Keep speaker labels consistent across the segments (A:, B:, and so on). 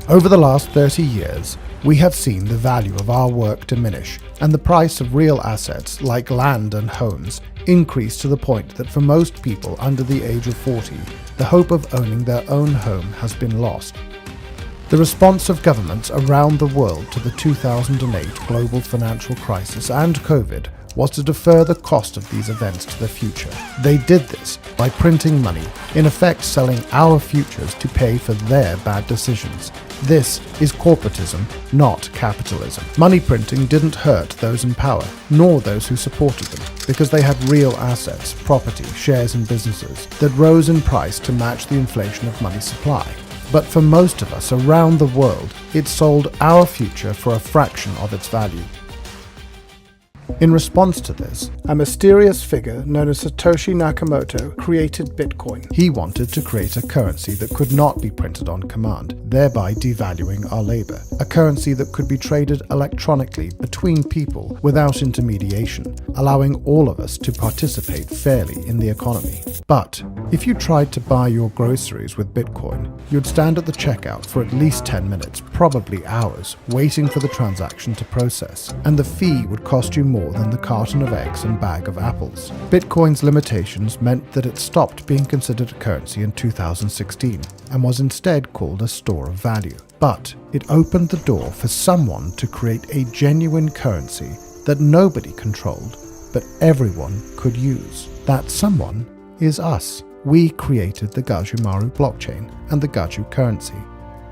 A: Over the last 30 years, we have seen the value of our work diminish and the price of real assets like land and homes increase to the point that for most people under the age of 40, the hope of owning their own home has been lost. The response of governments around the world to the 2008 global financial crisis and COVID was to defer the cost of these events to the future. They did this by printing money, in effect selling our futures to pay for their bad decisions. This is corporatism, not capitalism. Money printing didn't hurt those in power, nor those who supported them, because they had real assets, property, shares in businesses that rose in price to match the inflation of money supply. But for most of us around the world, it sold our future for a fraction of its value. In response to this, a mysterious figure known as Satoshi Nakamoto created Bitcoin. He wanted to create a currency that could not be printed on command, thereby devaluing our labor. A currency that could be traded electronically between people without intermediation, allowing all of us to participate fairly in the economy. But if you tried to buy your groceries with Bitcoin, you'd stand at the checkout for at least 10 minutes, probably hours, waiting for the transaction to process, and the fee would cost you more than the carton of eggs and bag of apples. Bitcoin's limitations meant that it stopped being considered a currency in 2016 and was instead called a store of value. But it opened the door for someone to create a genuine currency that nobody controlled, but everyone could use. That someone is us. We created the Gajumaru blockchain and the Gaju currency.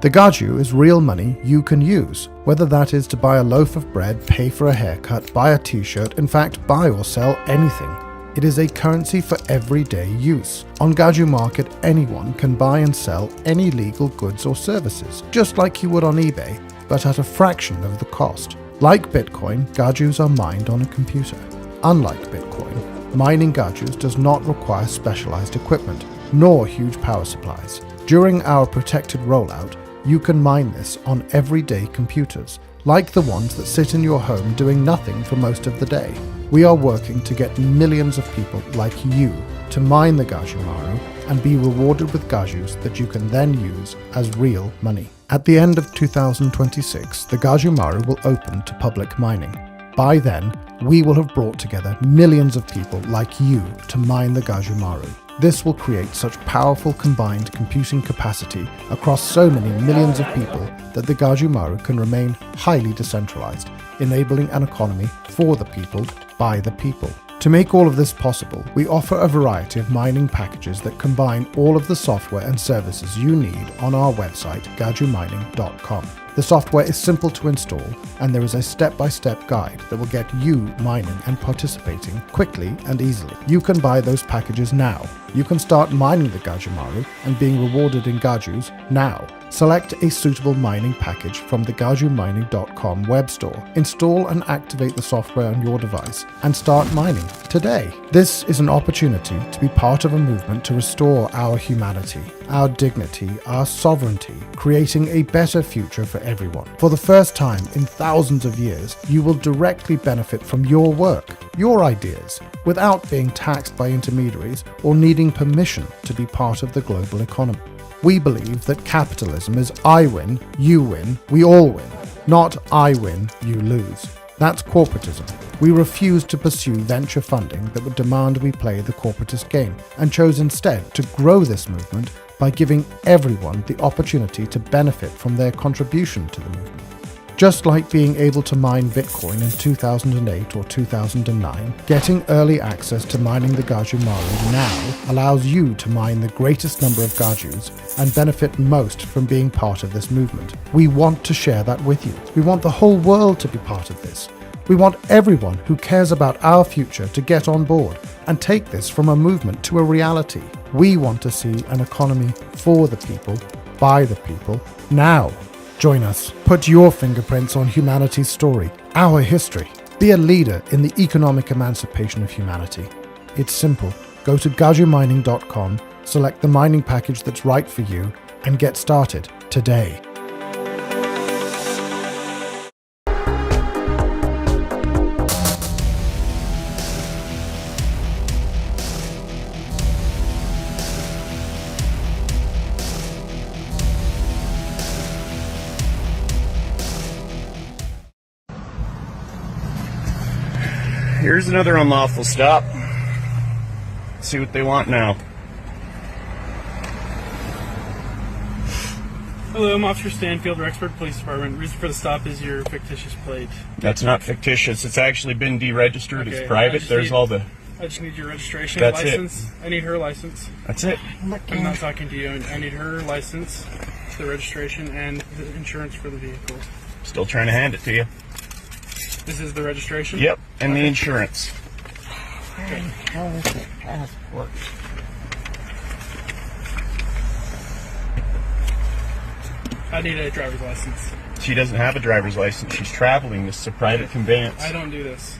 A: The Gaju is real money you can use, whether that is to buy a loaf of bread, pay for a haircut, buy a t-shirt, in fact buy or sell anything. It is a currency for everyday use. On Gaju Market, anyone can buy and sell any legal goods or services, just like you would on eBay, but at a fraction of the cost. Like Bitcoin, Gajus are mined on a computer. Unlike Bitcoin, mining Gajus does not require specialized equipment, nor huge power supplies. During our protected rollout, you can mine this on everyday computers, like the ones that sit in your home doing nothing for most of the day. We are working to get millions of people like you to mine the Gajumaru and be rewarded with Gajus that you can then use as real money. At the end of 2026, the Gajumaru will open to public mining. By then, we will have brought together millions of people like you to mine the Gajumaru. This will create such powerful combined computing capacity across so many millions of people that the Gajumaru can remain highly decentralized, enabling an economy for the people, by the people. To make all of this possible, we offer a variety of mining packages that combine all of the software and services you need on our website, gajumining.com. The software is simple to install, and there is a step-by-step guide that will get you mining and participating quickly and easily. You can buy those packages now. You can start mining the Gajumaru and being rewarded in Gajus now. Select a suitable mining package from the gajumining.com web store. Install and activate the software on your device and start mining today. This is an opportunity to be part of a movement to restore our humanity, our dignity, our sovereignty, creating a better future for everyone. For the first time in thousands of years, you will directly benefit from your work, your ideas, without being taxed by intermediaries or needing permission to be part of the global economy. We believe that capitalism is I win, you win, we all win, not I win, you lose. That's corporatism. We refuse to pursue venture funding that would demand we play the corporatist game, and chose instead to grow this movement by giving everyone the opportunity to benefit from their contribution to the movement. Just like being able to mine Bitcoin in 2008 or 2009, getting early access to mining the Gajumaru now allows you to mine the greatest number of Gajus and benefit most from being part of this movement. We want to share that with you. We want the whole world to be part of this. We want everyone who cares about our future to get on board and take this from a movement to a reality. We want to see an economy for the people, by the people, now. Join us. Put your fingerprints on humanity's story, our history. Be a leader in the economic emancipation of humanity. It's simple. Go to gajumining.com, select the mining package that's right for you, and get started today.
B: Here's another unlawful stop. Let's see what they want now.
C: Hello, I'm Officer Stanfield, Rexburg Police Department. Reason for the stop is your fictitious plate.
B: That's not fictitious. It's actually been deregistered. Okay. It's private. There's all the...
C: I just need your registration,
B: That's
C: license.
B: It.
C: I need her license.
B: That's it.
C: I'm not talking to you. I need her license, the registration, and the insurance for the vehicle.
B: Still trying to hand it to you.
C: This is the registration?
B: Yep, and the insurance.
C: Okay.
D: How is the passport?
C: I need a driver's license.
B: She doesn't have a driver's license. She's traveling. This is a private conveyance.
C: I don't do this.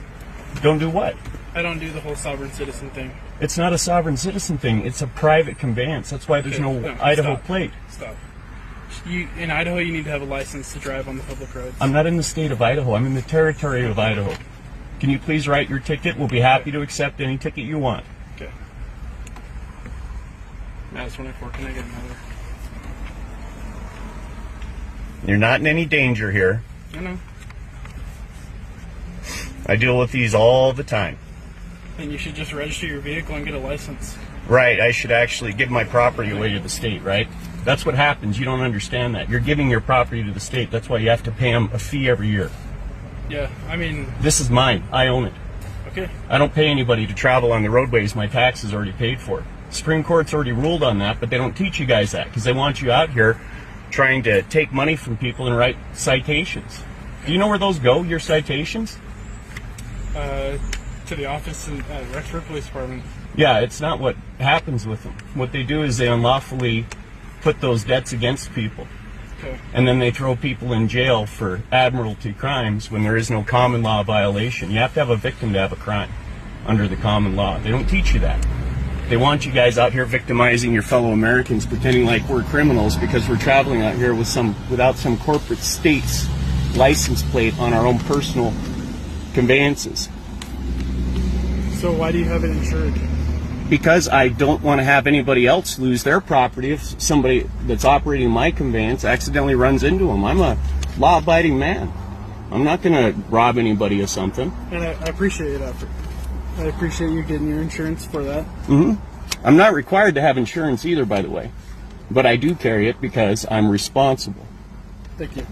B: Don't do what?
C: I don't do the whole sovereign citizen thing.
B: It's not a sovereign citizen thing. It's a private conveyance. That's why there's no Idaho plate.
C: Stop. In Idaho, you need to have a license to drive on the public roads.
B: I'm not in the state of Idaho. I'm in the territory of Idaho. Can you please write your ticket? We'll be happy to accept any ticket you want.
C: Okay. That's 24. Can I get another?
B: You're not in any danger here.
C: I know.
B: I deal with these all the time.
C: And you should just register your vehicle and get a license.
B: Right, I should actually give my property away to the state, right? That's what happens. You don't understand that. You're giving your property to the state. That's why you have to pay them a fee every year.
C: Yeah, I mean...
B: This is mine. I own it.
C: Okay.
B: I don't pay anybody to travel on the roadways. My tax is already paid for. Supreme Court's already ruled on that, but they don't teach you guys that because they want you out here trying to take money from people and write citations. Do you know where those go, your citations?
C: To the office in Rexburg Police Department.
B: Yeah, it's not what happens with them. What they do is they unlawfully put those debts against people.
C: Okay.
B: And then they throw people in jail for admiralty crimes when there is no common law violation. You have to have a victim to have a crime under the common law. They don't teach you that. They want you guys out here victimizing your fellow Americans, pretending like we're criminals because we're traveling out here without some corporate state's license plate on our own personal conveyances.
C: So why do you have it insured?
B: Because I don't want to have anybody else lose their property if somebody that's operating my conveyance accidentally runs into them. I'm a law-abiding man. I'm not going to rob anybody of something.
C: And I appreciate your effort. I appreciate you getting your insurance for that.
B: Mm-hmm. I'm not required to have insurance either, by the way. But I do carry it because I'm responsible.
C: Thank you.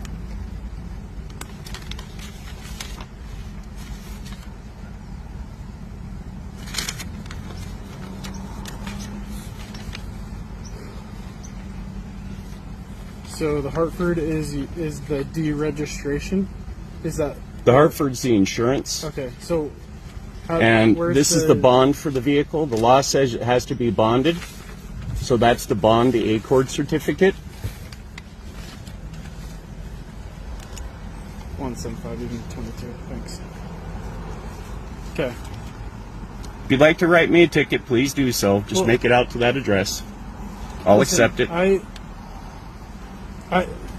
C: So the Hartford is the deregistration? Is that...
B: The Hartford's the insurance.
C: Okay, so...
B: And this is the bond for the vehicle. The law says it has to be bonded. So that's the bond, the ACORD certificate.
C: 175, even 22, thanks. Okay.
B: If you'd like to write me a ticket, please do so. Just make it out to that address. I'll accept it.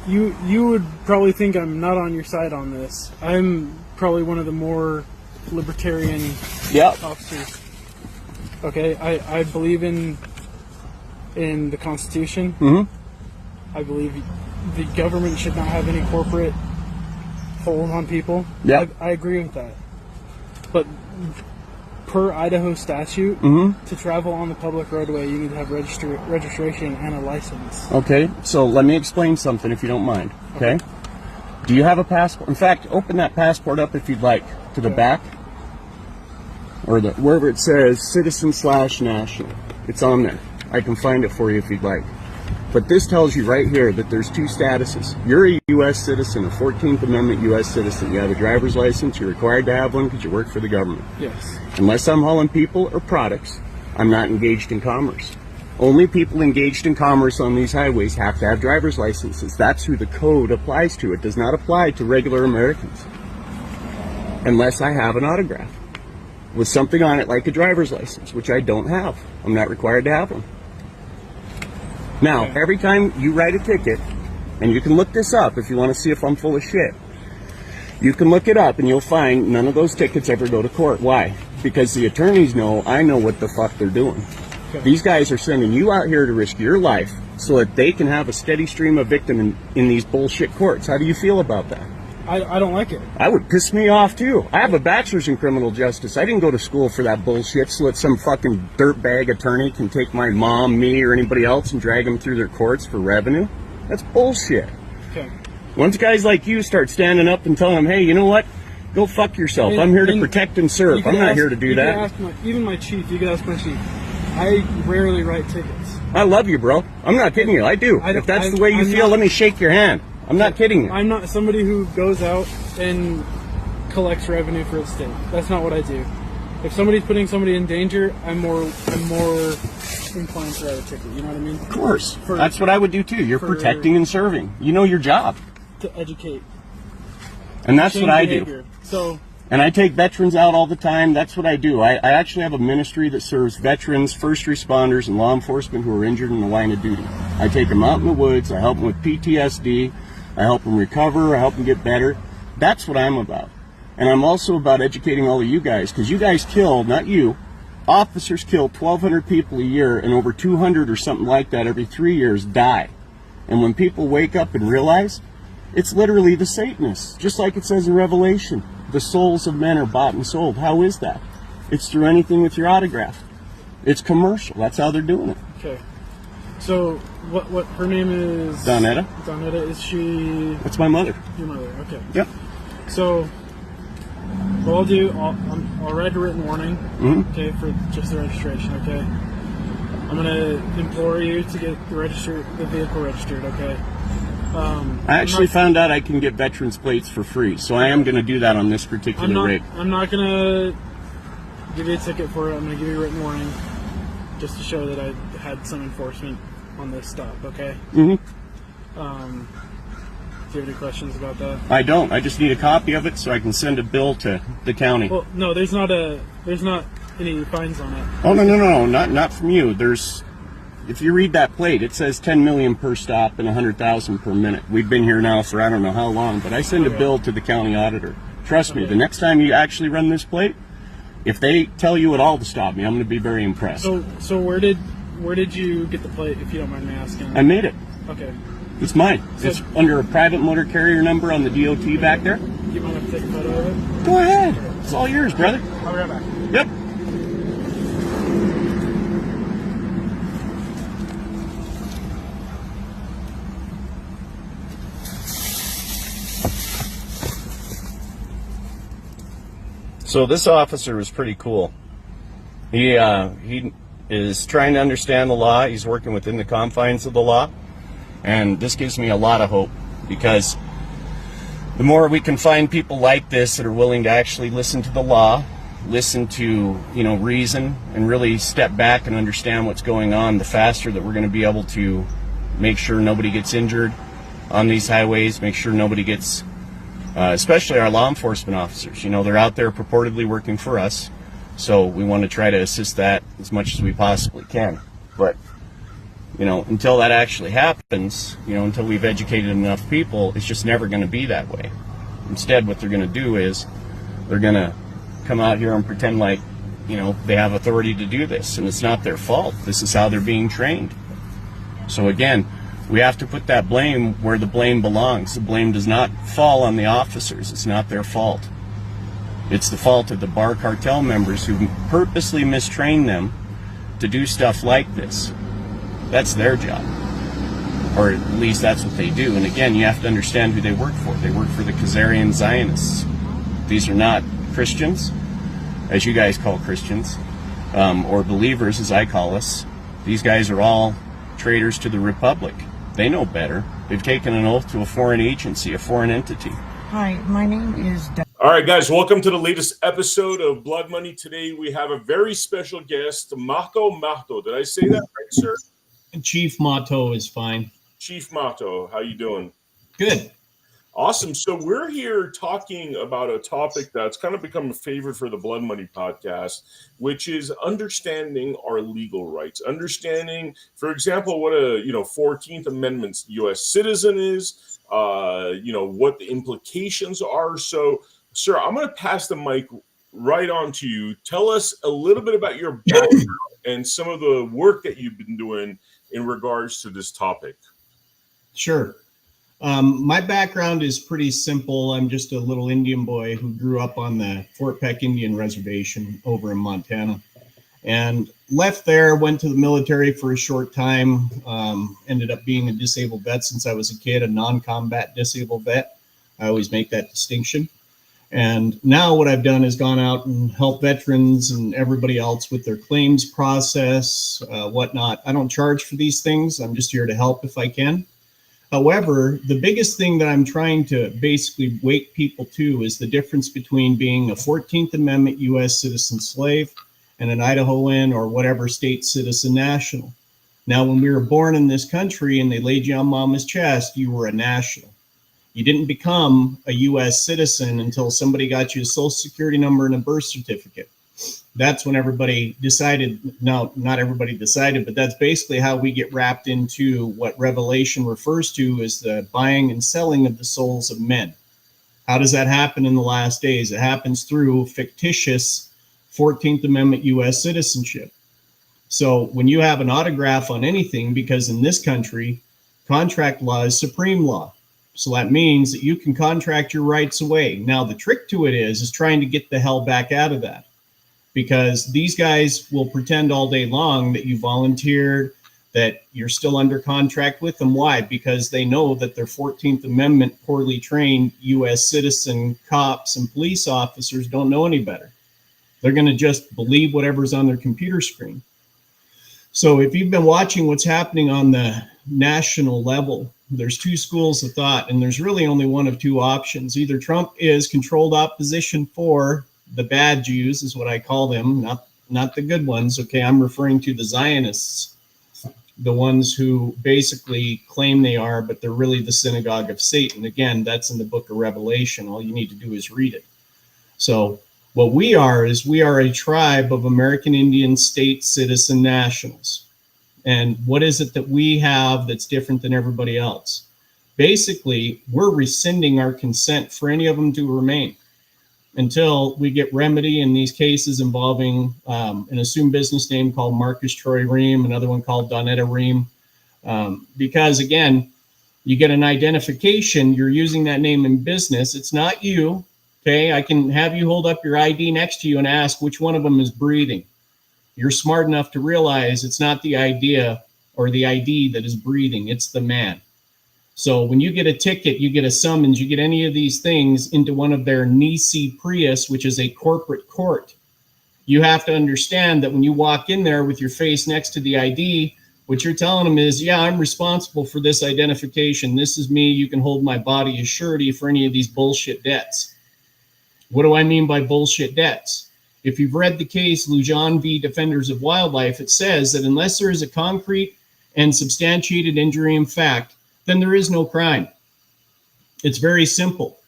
C: You would probably think I'm not on your side on this. I'm probably one of the more libertarian officers. Okay, I believe in the Constitution.
B: Mm-hmm.
C: I believe the government should not have any corporate hold on people.
B: Yeah,
C: I agree with that. But per Idaho statute, to travel on the public roadway, you need to have registration and a license.
B: Okay, so let me explain something if you don't mind. Okay? Do you have a passport? In fact, open that passport up if you'd like to the back, or wherever it says citizen/national. It's on there. I can find it for you if you'd like. But this tells you right here that there's two statuses. You're a U.S. citizen, a 14th Amendment U.S. citizen. You have a driver's license. You're required to have one because you work for the government.
C: Yes.
B: Unless I'm hauling people or products, I'm not engaged in commerce. Only people engaged in commerce on these highways have to have driver's licenses. That's who the code applies to. It does not apply to regular Americans. Unless I have an autograph with something on it like a driver's license, which I don't have. I'm not required to have one. Now, every time you write a ticket, and you can look this up if you want to see if I'm full of shit, you can look it up and you'll find none of those tickets ever go to court. Why? Because the attorneys know I know what the fuck they're doing. These guys are sending you out here to risk your life so that they can have a steady stream of victims in these bullshit courts. How do you feel about that?
C: I don't like it.
B: I would piss me off too. I have a bachelor's in criminal justice. I didn't go to school for that bullshit so that some fucking dirtbag attorney can take my mom, me, or anybody else and drag them through their courts for revenue. That's bullshit.
C: Okay.
B: Once guys like you start standing up and telling them, hey, you know what? Go fuck yourself. I'm here to protect and serve. I'm not here to do that.
C: Even my chief, you can ask my chief. I rarely write tickets.
B: I love you, bro. I'm not kidding you. I do. If that's the way you feel, let me shake your hand. I'm not kidding you.
C: I'm not somebody who goes out and collects revenue for the state. That's not what I do. If somebody's putting somebody in danger, I'm more inclined to write a ticket. You know what I mean?
B: Of course. That's what I would do too. You're protecting and serving. You know your job.
C: To educate.
B: And that's what I do. And I take veterans out all the time. That's what I do. I actually have a ministry that serves veterans, first responders, and law enforcement who are injured in the line of duty. I take them out in the woods. I help them with PTSD. I help them recover. I help them get better. That's what I'm about. And I'm also about educating all of you guys, because you guys kill, not you, officers kill 1,200 people a year, and over 200 or something like that every 3 years die. And when people wake up and realize, it's literally the Satanists, just like it says in Revelation. The souls of men are bought and sold. How is that? It's through anything with your autograph. It's commercial. That's how they're doing it.
C: Okay. So, what her name is?
B: Donetta.
C: Donetta, is she?
B: That's my mother.
C: Your mother, okay.
B: Yep.
C: So, what I'll do, I'll write a written warning, okay, for just the registration, okay? I'm going to implore you to get the vehicle registered, okay?
B: I actually found out I can get veterans plates for free, so I am going to do that on this particular rig.
C: I'm not going to give you a ticket for it. I'm going to give you a written warning just to show that I had some enforcement on this stop, okay? Do you have any questions about that? I
B: don't. I just need a copy of it so I can send a bill to the county.
C: Well, no, there's not any fines on it.
B: Oh, no, not from you. If you read that plate, it says 10 million per stop and 100,000 per minute. We've been here now for I don't know how long, but I send a bill to the county auditor. Trust me, the next time you actually run this plate, if they tell you at all to stop me, I'm going to be very impressed.
C: So where did you get the plate, if you don't mind me asking?
B: I made it.
C: Okay.
B: It's mine. It's under a private motor carrier number on the DOT back there.
C: You mind if I take a photo of it?
B: Go ahead. It's all yours, brother.
C: I'll be right back.
B: Yep. So this officer was pretty cool. He is trying to understand the law. He's working within the confines of the law. And this gives me a lot of hope, because the more we can find people like this that are willing to actually listen to the law, listen to, reason, and really step back and understand what's going on, the faster that we're going to be able to make sure nobody gets injured on these highways, make sure nobody gets, especially our law enforcement officers. They're out there purportedly working for us, so we want to try to assist that as much as we possibly can. But until that actually happens, until we've educated enough people, it's just never going to be that way. Instead, what they're going to do is they're going to come out here and pretend like, they have authority to do this, and it's not their fault. This is how they're being trained. So again, we have to put that blame where the blame belongs. The blame does not fall on the officers. It's not their fault. It's the fault of the bar cartel members who purposely mistrain them to do stuff like this. That's their job, or at least that's what they do. And again, you have to understand who they work for. They work for the Khazarian Zionists. These are not Christians, as you guys call Christians, or believers, as I call us. These guys are all traitors to the Republic. They know better. They've taken an oath to a foreign agency, a foreign entity.
D: Hi, my name is...
E: All right, guys, welcome to the latest episode of Blood Money. Today we have a very special guest, Mahto. Did I say that right, sir?
F: Chief Mahto is fine.
E: Chief Mahto, how you doing?
F: Good.
E: Awesome. So we're here talking about a topic that's kind of become a favorite for the Blood Money podcast, which is understanding our legal rights. Understanding, for example, what a 14th Amendment U.S. citizen is, what the implications are. So, sir, I'm going to pass the mic right on to you. Tell us a little bit about your background and some of the work that you've been doing in regards to this topic.
F: Sure. My background is pretty simple. I'm just a little Indian boy who grew up on the Fort Peck Indian Reservation over in Montana, and left there, went to the military for a short time, ended up being a disabled vet since I was a kid, a non-combat disabled vet. I always make that distinction. And now what I've done is gone out and helped veterans and everybody else with their claims process, whatnot. I don't charge for these things. I'm just here to help if I can. However, the biggest thing that I'm trying to basically wake people to is the difference between being a 14th Amendment U.S. citizen slave and an Idahoan or whatever state citizen national. Now, when we were born in this country and they laid you on mama's chest, you were a national. You didn't become a U.S. citizen until somebody got you a social security number and a birth certificate. That's when everybody decided, no, not everybody decided, but that's basically how we get wrapped into what Revelation refers to as the buying and selling of the souls of men. How does that happen in the last days? It happens through fictitious 14th Amendment U.S. citizenship. So when you have an autograph on anything, because in this country, contract law is supreme law. So that means that you can contract your rights away. Now, the trick to it is trying to get the hell back out of that, because these guys will pretend all day long that you volunteered, that you're still under contract with them. Why? Because they know that their 14th Amendment poorly trained U.S. citizen cops and police officers don't know any better. They're going to just believe whatever's on their computer screen. So if you've been watching what's happening on the national level, there's two schools of thought, and there's really only one of two options. Either Trump is controlled opposition for the bad Jews, is what I call them, not the good ones. Okay, I'm referring to the Zionists, the ones who basically claim they are, but they're really the synagogue of Satan. Again, that's in the book of Revelation. All you need to do is read it. So what we are is we are a tribe of American Indian state citizen nationals. And what is it that we have that's different than everybody else? Basically, we're rescinding our consent for any of them to remain until we get remedy in these cases involving an assumed business name called Marcus Troy Ream, another one called Donetta Ream. Because again, you get an identification, you're using that name in business. It's not you. Okay, I can have you hold up your ID next to you and ask which one of them is breathing. You're smart enough to realize it's not the idea or the ID that is breathing, it's the man. So when you get a ticket, you get a summons, you get any of these things into one of their Nisi Prius, which is a corporate court, you have to understand that when you walk in there with your face next to the ID, what you're telling them is, yeah, I'm responsible for this identification. This is me. You can hold my body as surety for any of these bullshit debts. What do I mean by bullshit debts? If you've read the case Lujan v. Defenders of Wildlife, it says that unless there is a concrete and substantiated injury in fact, then there is no crime. It's very simple.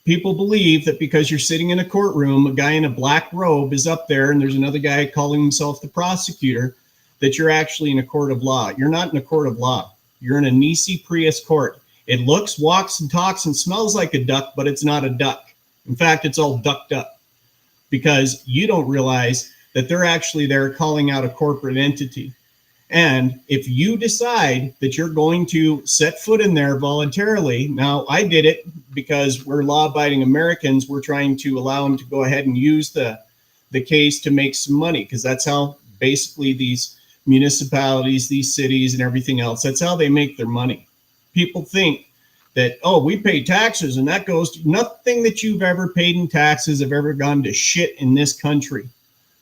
F: People believe that because you're sitting in a courtroom, a guy in a black robe is up there and there's another guy calling himself the prosecutor, that you're actually in a court of law. You're not in a court of law. You're in a Nisi Prius court. It looks, walks, and talks and smells like a duck, but it's not a duck. In fact, it's all ducked up, because you don't realize that they're actually there calling out a corporate entity. And if you decide that you're going to set foot in there voluntarily, now I did it because we're law-abiding Americans. We're trying to allow them to go ahead and use the case to make some money, because that's how basically these municipalities, these cities and everything else, that's how they make their money. People think that, oh, we pay taxes and that goes to nothing that you've ever paid in taxes have ever gone to shit in this country.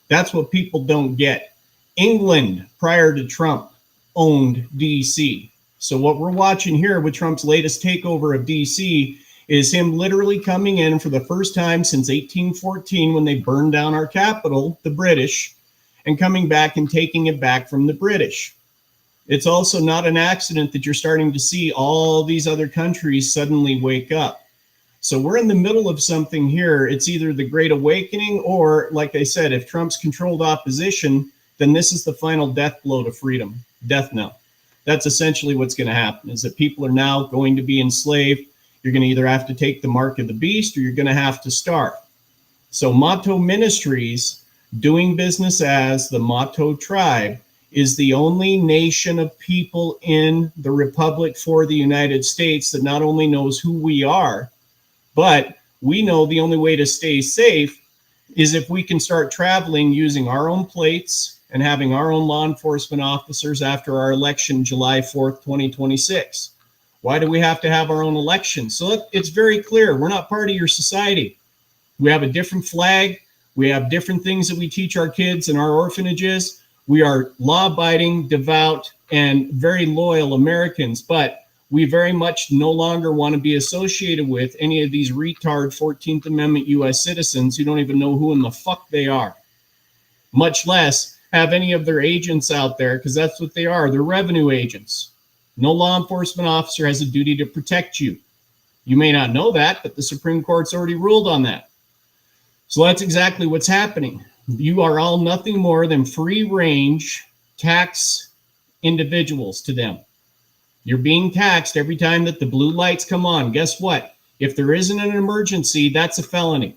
F: That's what people don't get. England, prior to Trump, owned DC. So what we're watching here with Trump's latest takeover of DC is him literally coming in for the first time since 1814, when they burned down our capital, the British, and coming back and taking it back from the British. It's also not an accident that you're starting to see all these other countries suddenly wake up. So we're in the middle of something here. It's either the Great Awakening or, like I said, if Trump's controlled opposition, then this is the final death blow to freedom, death knell. That's essentially what's going to happen, is that people are now going to be enslaved. You're going to either have to take the mark of the beast or you're going to have to starve. So Mahto Ministries, doing business as the Mahto tribe, is the only nation of people in the Republic for the United States that not only knows who we are, but we know the only way to stay safe is if we can start traveling using our own plates and having our own law enforcement officers after our election, July 4th, 2026. Why do we have to have our own election? So it's very clear. We're not part of your society. We have a different flag. We have different things that we teach our kids in our orphanages. We are law-abiding, devout, and very loyal Americans, but we very much no longer want to be associated with any of these retard 14th Amendment U.S. citizens who don't even know who in the fuck they are, much less have any of their agents out there, because that's what they are. They're revenue agents. No law enforcement officer has a duty to protect you. You may not know that, but the Supreme Court's already ruled on that. So that's exactly what's happening. You are all nothing more than free-range tax individuals to them. You're being taxed every time that the blue lights come on. Guess what? If there isn't an emergency, that's a felony.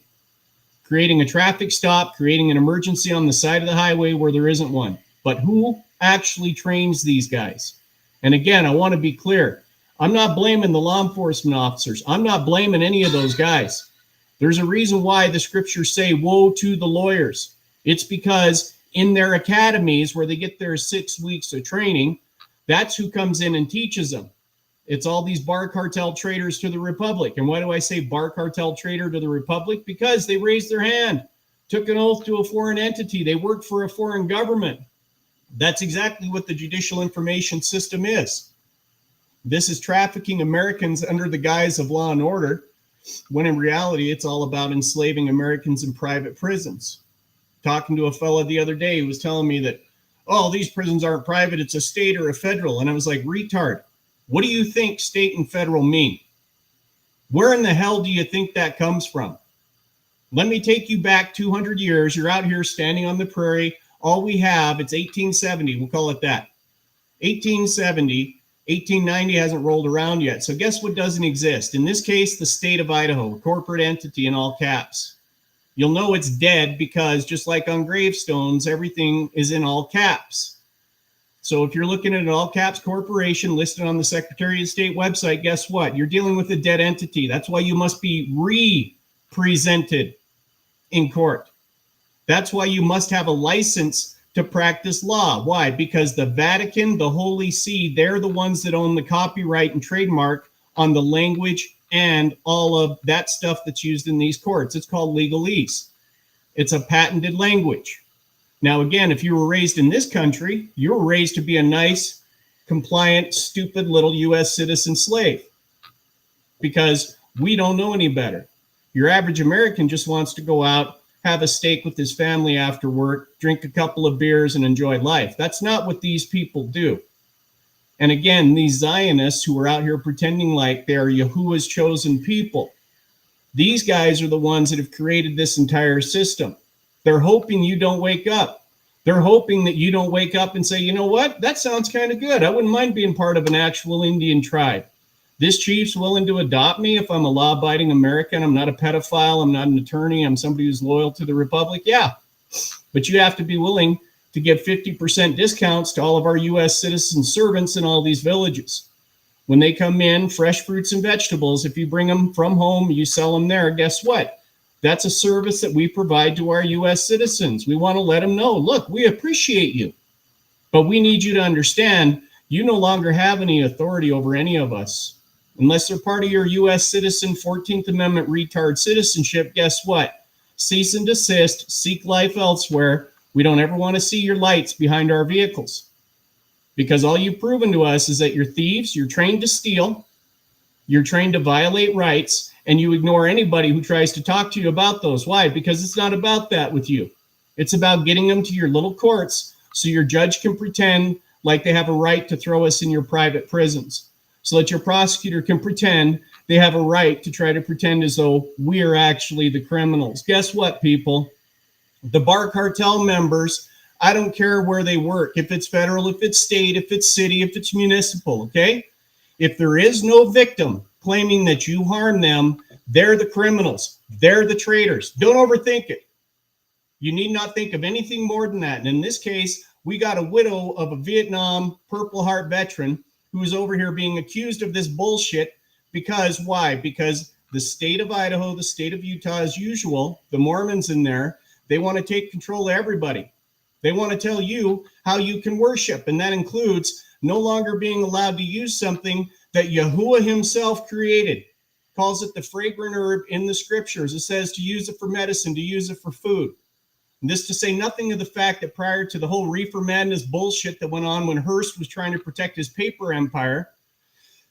F: Creating a traffic stop, creating an emergency on the side of the highway where there isn't one. But who actually trains these guys? And again, I want to be clear. I'm not blaming the law enforcement officers. I'm not blaming any of those guys. There's a reason why the scriptures say, woe to the lawyers. It's because in their academies where they get their 6 weeks of training, that's who comes in and teaches them. It's all these bar cartel traitors to the Republic. And why do I say bar cartel traitor to the Republic? Because they raised their hand, took an oath to a foreign entity. They worked for a foreign government. That's exactly what the judicial information system is. This is trafficking Americans under the guise of law and order, when in reality, it's all about enslaving Americans in private prisons. Talking to a fella the other day who was telling me that, oh, these prisons aren't private, it's a state or a federal. And I was like, retard, what do you think state and federal mean? Where in the hell do you think that comes from? Let me take you back 200 years. You're out here standing on the prairie. All we have, it's 1870. We'll call it that. 1870, 1890 hasn't rolled around yet. So guess what doesn't exist? In this case, the state of Idaho, a corporate entity in all caps. You'll know it's dead because just like on gravestones, everything is in all caps. So if you're looking at an all caps corporation listed on the Secretary of State website, guess what? You're dealing with a dead entity. That's why you must be represented in court. That's why you must have a license to practice law. Why? Because the Vatican, the Holy See, they're the ones that own the copyright and trademark on the language and all of that stuff that's used in these courts. It's called legalese. It's a patented language. Now, again, if you were raised in this country, you were raised to be a nice, compliant, stupid little U.S. citizen slave because we don't know any better. Your average American just wants to go out, have a steak with his family after work, drink a couple of beers, and enjoy life. That's not what these people do. And again, these Zionists who are out here pretending like they're Yahuwah's chosen people, these guys are the ones that have created this entire system. They're hoping you don't wake up. They're hoping that you don't wake up and say, you know what? That sounds kind of good. I wouldn't mind being part of an actual Indian tribe. This chief's willing to adopt me if I'm a law-abiding American. I'm not a pedophile. I'm not an attorney. I'm somebody who's loyal to the Republic. Yeah, but you have to be willing to give 50% discounts to all of our U.S. citizen servants in all these villages. When they come in, fresh fruits and vegetables, if you bring them from home, you sell them there, guess what? That's a service that we provide to our U.S. citizens. We want to let them know, look, we appreciate you, but we need you to understand you no longer have any authority over any of us. Unless they're part of your U.S. citizen 14th Amendment retard citizenship, guess what? Cease and desist, seek life elsewhere. We don't ever want to see your lights behind our vehicles because all you've proven to us is that you're thieves, you're trained to steal, you're trained to violate rights, and you ignore anybody who tries to talk to you about those. Why? Because it's not about that with you. It's about getting them to your little courts so your judge can pretend like they have a right to throw us in your private prisons, so that your prosecutor can pretend they have a right to try to pretend as though we're actually the criminals. Guess what, people? The bar cartel members, I don't care where they work, if it's federal, if it's state, if it's city, if it's municipal, okay? If there is no victim claiming that you harm them, they're the criminals. They're the traitors. Don't overthink it. You need not think of anything more than that. And in this case, we got a widow of a Vietnam Purple Heart veteran who is over here being accused of this bullshit. Because why? Because the state of Idaho, the state of Utah, as usual, the Mormons in there, they want to take control of everybody. They want to tell you how you can worship. And that includes no longer being allowed to use something that Yahuwah himself created. Calls it the fragrant herb in the scriptures. It says to use it for medicine, to use it for food. And this to say nothing of the fact that prior to the whole reefer madness bullshit that went on when Hearst was trying to protect his paper empire,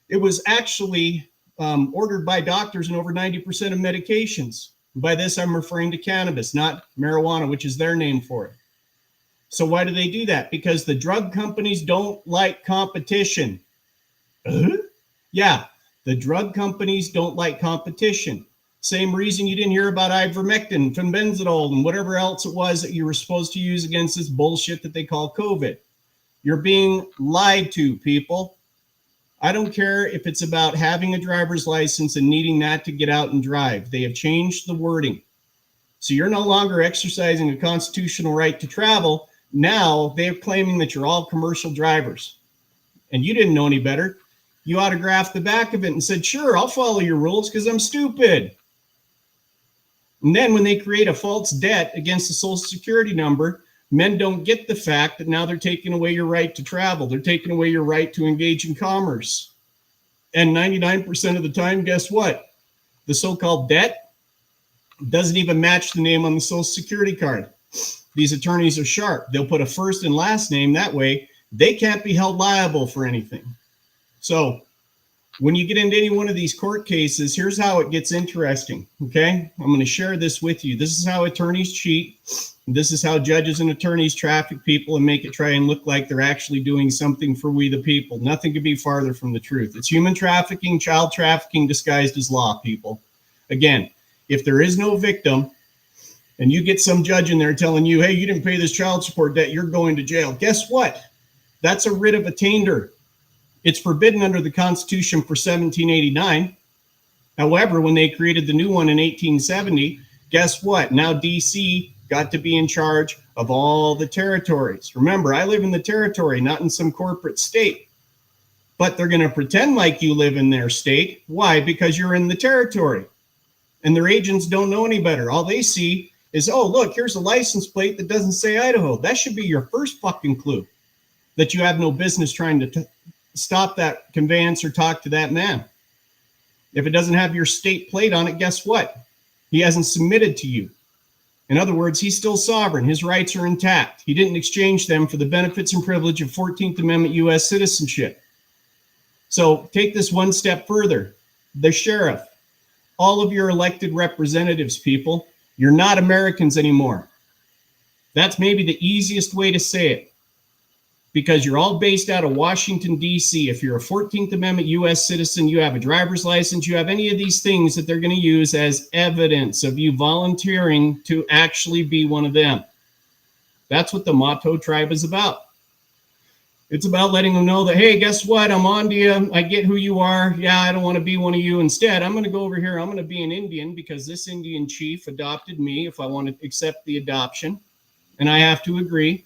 F: it was actually ordered by doctors in over 90% of medications. By this, I'm referring to cannabis, not marijuana, which is their name for it. So why do they do that? Because the drug companies don't like competition. Yeah, the drug companies don't like competition. Same reason you didn't hear about ivermectin, fenbendazole, and whatever else it was that you were supposed to use against this bullshit that they call COVID. You're being lied to, people. I don't care if it's about having a driver's license and needing that to get out and drive. They have changed the wording. So you're no longer exercising a constitutional right to travel. Now they're claiming that you're all commercial drivers. And you didn't know any better. You autographed the back of it and said, sure, I'll follow your rules because I'm stupid. And then when they create a false debt against the Social Security number, men don't get the fact that now they're taking away your right to travel. They're taking away your right to engage in commerce. And 99% of the time, guess what? The so-called debt doesn't even match the name on the Social Security card. These attorneys are sharp. They'll put a first and last name. That way, they can't be held liable for anything. So when you get into any one of these court cases, here's how it gets interesting, okay? I'm going to share this with you. This is how attorneys cheat. This is how judges and attorneys traffic people and make it try and look like they're actually doing something for we the people. Nothing could be farther from the truth. It's human trafficking, child trafficking disguised as law, people. Again, if there is no victim and you get some judge in there telling you, hey, you didn't pay this child support debt, you're going to jail. Guess what? That's a writ of attainder. It's forbidden under the Constitution for 1789. However, when they created the new one in 1870, guess what? Now DC got to be in charge of all the territories. Remember, I live in the territory, not in some corporate state. But they're going to pretend like you live in their state. Why? Because you're in the territory. And their agents don't know any better. All they see is, oh, look, here's a license plate that doesn't say Idaho. That should be your first fucking clue that you have no business trying to stop that conveyance or talk to that man. If it doesn't have your state plate on it, guess what? He hasn't submitted to you. In other words, he's still sovereign. His rights are intact. He didn't exchange them for the benefits and privilege of 14th Amendment U.S. citizenship. So take this one step further. The sheriff, all of your elected representatives, people, you're not Americans anymore. That's maybe the easiest way to say it. Because you're all based out of Washington, D.C. If you're a 14th Amendment U.S. citizen, you have a driver's license, you have any of these things that they're going to use as evidence of you volunteering to actually be one of them. That's what the Mahto tribe is about. It's about letting them know that, hey, guess what? I'm on to you. I get who you are. Yeah, I don't want to be one of you. Instead, I'm going to go over here. I'm going to be an Indian because this Indian chief adopted me if I want to accept the adoption. And I have to agree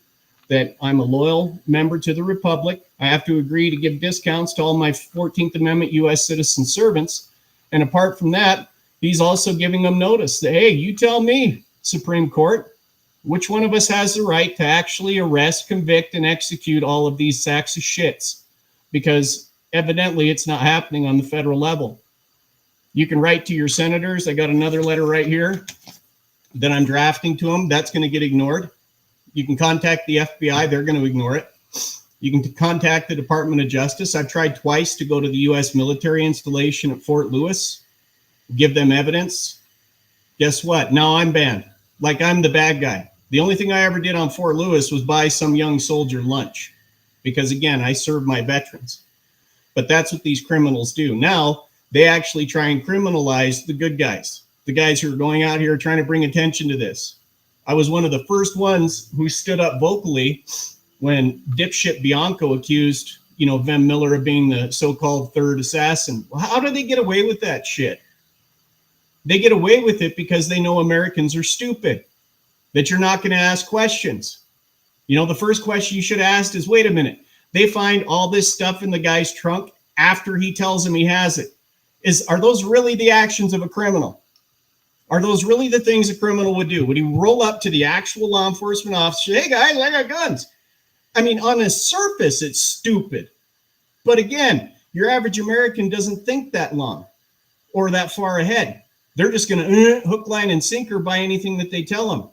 F: that I'm a loyal member to the Republic. I have to agree to give discounts to all my 14th Amendment U.S. citizen servants. And apart from that, he's also giving them notice that, hey, you tell me, Supreme Court, which one of us has the right to actually arrest, convict, and execute all of these sacks of shits? Because evidently it's not happening on the federal level. You can write to your senators. I got another letter right here that I'm drafting to them. That's going to get ignored. You can contact the FBI. They're going to ignore it. You can contact the Department of Justice. I've tried twice to go to the U.S. military installation at Fort Lewis, give them evidence. Guess what? Now I'm banned. Like I'm the bad guy. The only thing I ever did on Fort Lewis was buy some young soldier lunch. Because again, I serve my veterans. But that's what these criminals do. Now they actually try and criminalize the good guys. The guys who are going out here trying to bring attention to this. I was one of the first ones who stood up vocally when dipshit Bianco accused, Vem Miller of being the so-called third assassin. Well, how do they get away with that shit? They get away with it because they know Americans are stupid, that you're not going to ask questions. You know, the first question you should have asked is, wait a minute, they find all this stuff in the guy's trunk after he tells them he has it. Are those really the actions of a criminal? Are those really the things a criminal would do? Would he roll up to the actual law enforcement officer, hey guys, I got guns? I mean, on the surface, it's stupid. But again, your average American doesn't think that long or that far ahead. They're just going to hook, line, and sinker by anything that they tell them.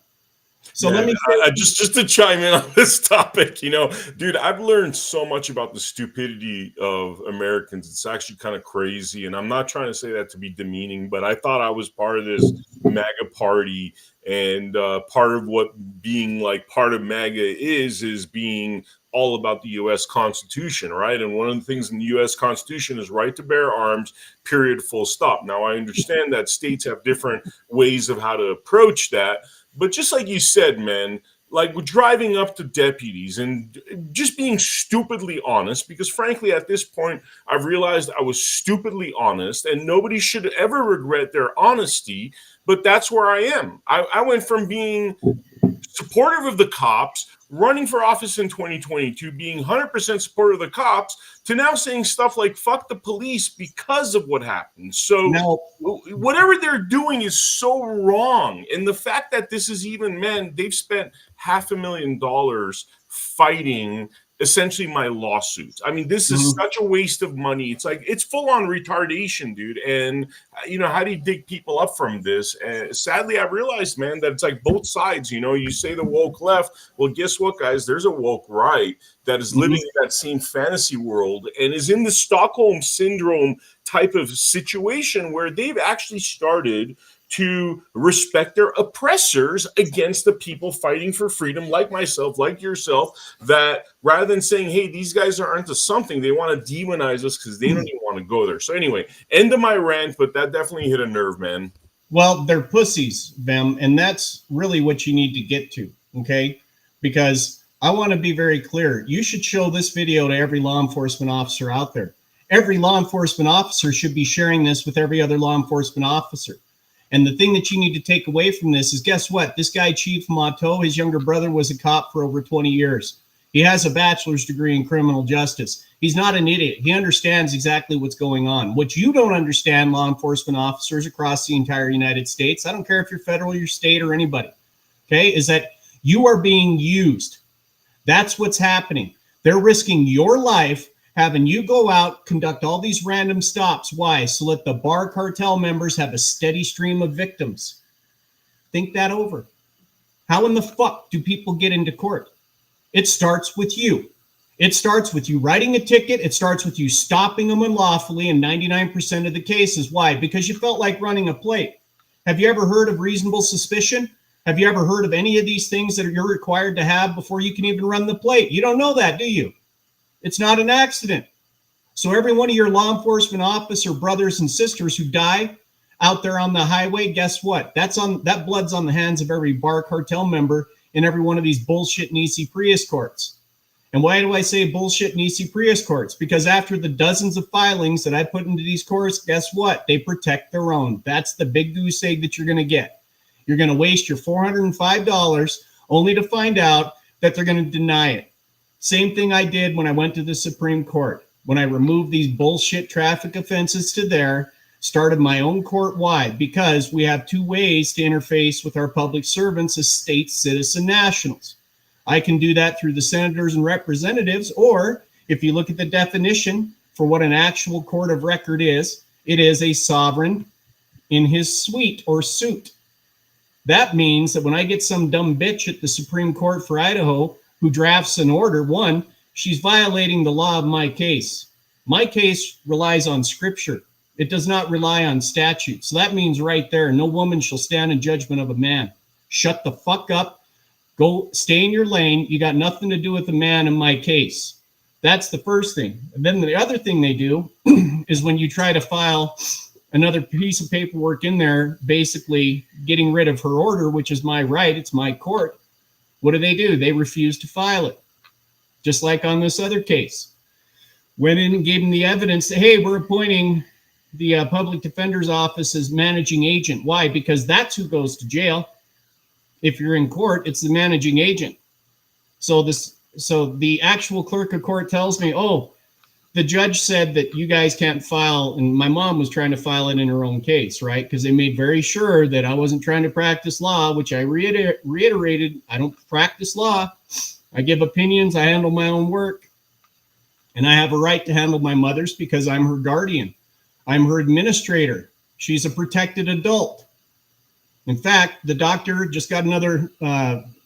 F: So
E: Man,
F: let me
E: just to chime in on this topic, you know, dude, I've learned so much about the stupidity of Americans. It's actually kind of crazy. And I'm not trying to say that to be demeaning, but I thought I was part of this MAGA party. And part of what being like part of MAGA is being all about the U.S. Constitution, right? And one of the things in the U.S. Constitution is right to bear arms, period, full stop. Now, I understand that states have different ways of how to approach that. But just like you said, man, like we're driving up to deputies and just being stupidly honest, because frankly, at this point, I've realized I was stupidly honest and nobody should ever regret their honesty. But that's where I am. I went from being supportive of the cops, running for office in 2022, being 100% supportive of the cops, to now saying stuff like fuck the police because of what happened. So whatever they're doing is so wrong. And the fact that this is even, man, they've spent $500,000 fighting essentially my lawsuits. I mean, this is such a waste of money. It's like, it's full on retardation, dude. And, you know, how do you dig people up from this? And sadly, I've realized, man, that it's like both sides. You know, you say the woke left. Well, guess what, guys? There's a woke right that is living in that same fantasy world and is in the Stockholm syndrome type of situation where they've actually started to respect their oppressors against the people fighting for freedom, like myself, like yourself, that rather than saying, hey, these guys aren't to something, they want to demonize us because they don't even want to go there. So anyway, end of my rant, but that definitely hit a nerve, man.
F: Well, they're pussies, Vem, and that's really what you need to get to, okay? Because I want to be very clear. You should show this video to every law enforcement officer out there. Every law enforcement officer should be sharing this with every other law enforcement officer. And the thing that you need to take away from this is, guess what? This guy, Chief Mahto, his younger brother was a cop for over 20 years. He has a bachelor's degree in criminal justice. He's not an idiot. He understands exactly what's going on. What you don't understand, law enforcement officers across the entire United States, I don't care if you're federal, your state, or anybody, okay, is that you are being used. That's what's happening. They're risking your life, having you go out, conduct all these random stops. Why? So that the bar cartel members have a steady stream of victims. Think that over. How in the fuck do people get into court? It starts with you. It starts with you writing a ticket. It starts with you stopping them unlawfully in 99% of the cases. Why? Because you felt like running a plate. Have you ever heard of reasonable suspicion? Have you ever heard of any of these things that you're required to have before you can even run the plate? You don't know that, do you? It's not an accident. So every one of your law enforcement officer brothers and sisters who die out there on the highway, guess what? That blood's on the hands of every bar cartel member in every one of these bullshit Nisi Prius courts. And why do I say bullshit Nisi Prius courts? Because after the dozens of filings that I put into these courts, guess what? They protect their own. That's the big goose egg that you're going to get. You're going to waste your $405 only to find out that they're going to deny it. Same thing I did when I went to the Supreme Court. When I removed these bullshit traffic offenses to there, started my own court wide, because we have two ways to interface with our public servants as state citizen nationals. I can do that through the senators and representatives, or if you look at the definition for what an actual court of record is, it is a sovereign in his suite or suit. That means that when I get some dumb bitch at the Supreme Court for Idaho who drafts an order, one, she's violating the law of my case. My case relies on scripture. It does not rely on statute. So that means right there, no woman shall stand in judgment of a man. Shut the fuck up. Go stay in your lane. You got nothing to do with the man in my case. That's the first thing. And then the other thing they do is when you try to file another piece of paperwork in there, basically getting rid of her order, which is my right, it's my court. What do? They refuse to file it. Just like on this other case. Went in and gave them the evidence that, hey, we're appointing the public defender's office as managing agent. Why? Because that's who goes to jail. If you're in court, it's the managing agent. So the actual clerk of court tells me, oh, the judge said that you guys can't file, and my mom was trying to file it in her own case, right? Because they made very sure that I wasn't trying to practice law, which I reiterated. I don't practice law. I give opinions. I handle my own work. And I have a right to handle my mother's because I'm her guardian. I'm her administrator. She's a protected adult. In fact, the doctor just got another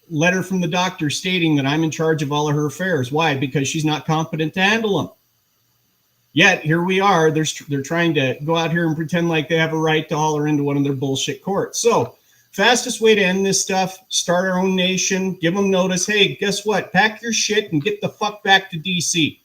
F: letter from the doctor stating that I'm in charge of all of her affairs. Why? Because she's not competent to handle them. Yet here we are. They're trying to go out here and pretend like they have a right to haul her into one of their bullshit courts. So fastest way to end this stuff, start our own nation, give them notice. Hey, guess what? Pack your shit and get the fuck back to DC.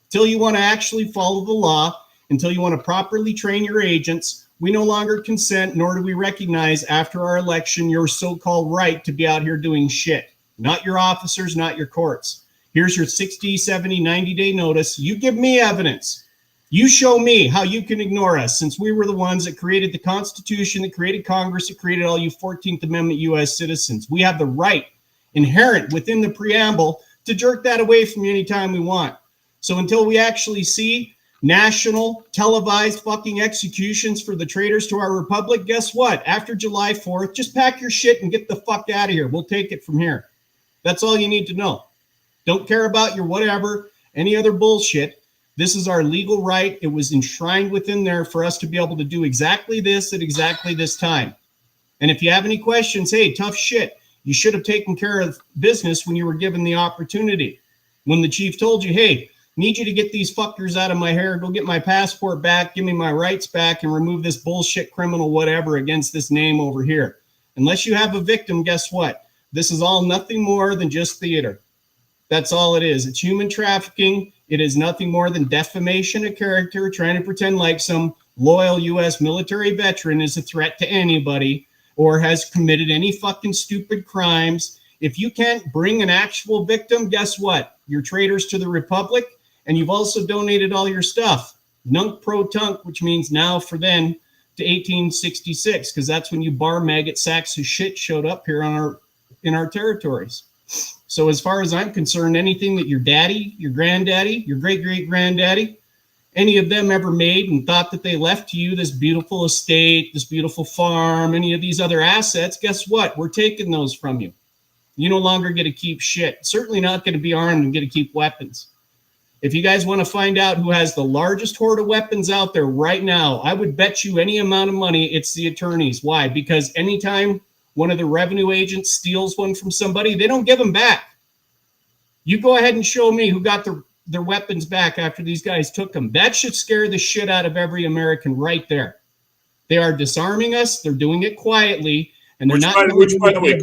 F: Until you want to actually follow the law, until you want to properly train your agents, we no longer consent, nor do we recognize after our election your so-called right to be out here doing shit. Not your officers, not your courts. Here's your 60, 70, 90-day notice. You give me evidence. You show me how you can ignore us, since we were the ones that created the Constitution, that created Congress, that created all you 14th Amendment U.S. citizens. We have the right inherent within the preamble to jerk that away from you anytime we want. So until we actually see national televised fucking executions for the traitors to our republic, guess what? After July 4th, just pack your shit and get the fuck out of here. We'll take it from here. That's all you need to know. Don't care about your whatever, any other bullshit. This is our legal right. It was enshrined within there for us to be able to do exactly this at exactly this time. And if you have any questions, hey, tough shit. You should have taken care of business when you were given the opportunity. When the chief told you, hey, need you to get these fuckers out of my hair, go get my passport back, give me my rights back, and remove this bullshit criminal whatever against this name over here. Unless you have a victim, guess what? This is all nothing more than just theater. That's all it is. It's human trafficking. It is nothing more than defamation of character, trying to pretend like some loyal U.S. military veteran is a threat to anybody or has committed any fucking stupid crimes. If you can't bring an actual victim, guess what? You're traitors to the republic, and you've also donated all your stuff. Nunc pro tunc, which means now for then to 1866, because that's when you bar maggot sacks of shit showed up here on in our territories. So as far as I'm concerned, anything that your daddy, your granddaddy, your great-great-granddaddy, any of them ever made and thought that they left to you, this beautiful estate, this beautiful farm, any of these other assets, guess what? We're taking those from you. You no longer get to keep shit. Certainly not going to be armed and get to keep weapons. If you guys want to find out who has the largest hoard of weapons out there right now, I would bet you any amount of money it's the attorneys. Why? Because anytime one of the revenue agents steals one from somebody, they don't give them back. You go ahead and show me who got their weapons back after these guys took them. That should scare the shit out of every American right there. They are disarming us. They're doing it quietly. And
E: Which, by the way,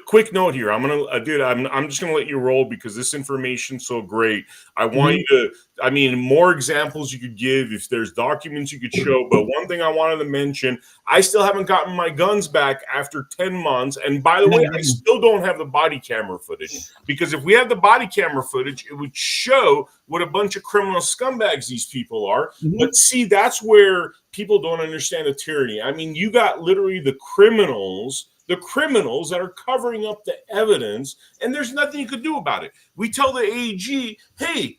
E: quick note here. I'm gonna, dude. I'm just gonna let you roll because this information's so great. I want you to. I mean, more examples you could give if there's documents you could show. But one thing I wanted to mention: I still haven't gotten my guns back after 10 months. And by the way, I still don't have the body camera footage because if we had the body camera footage, it would show what a bunch of criminal scumbags these people are. But see, that's where people don't understand the tyranny. I mean, you got literally the criminals that are covering up the evidence, and there's nothing you could do about it. We tell the AG, hey,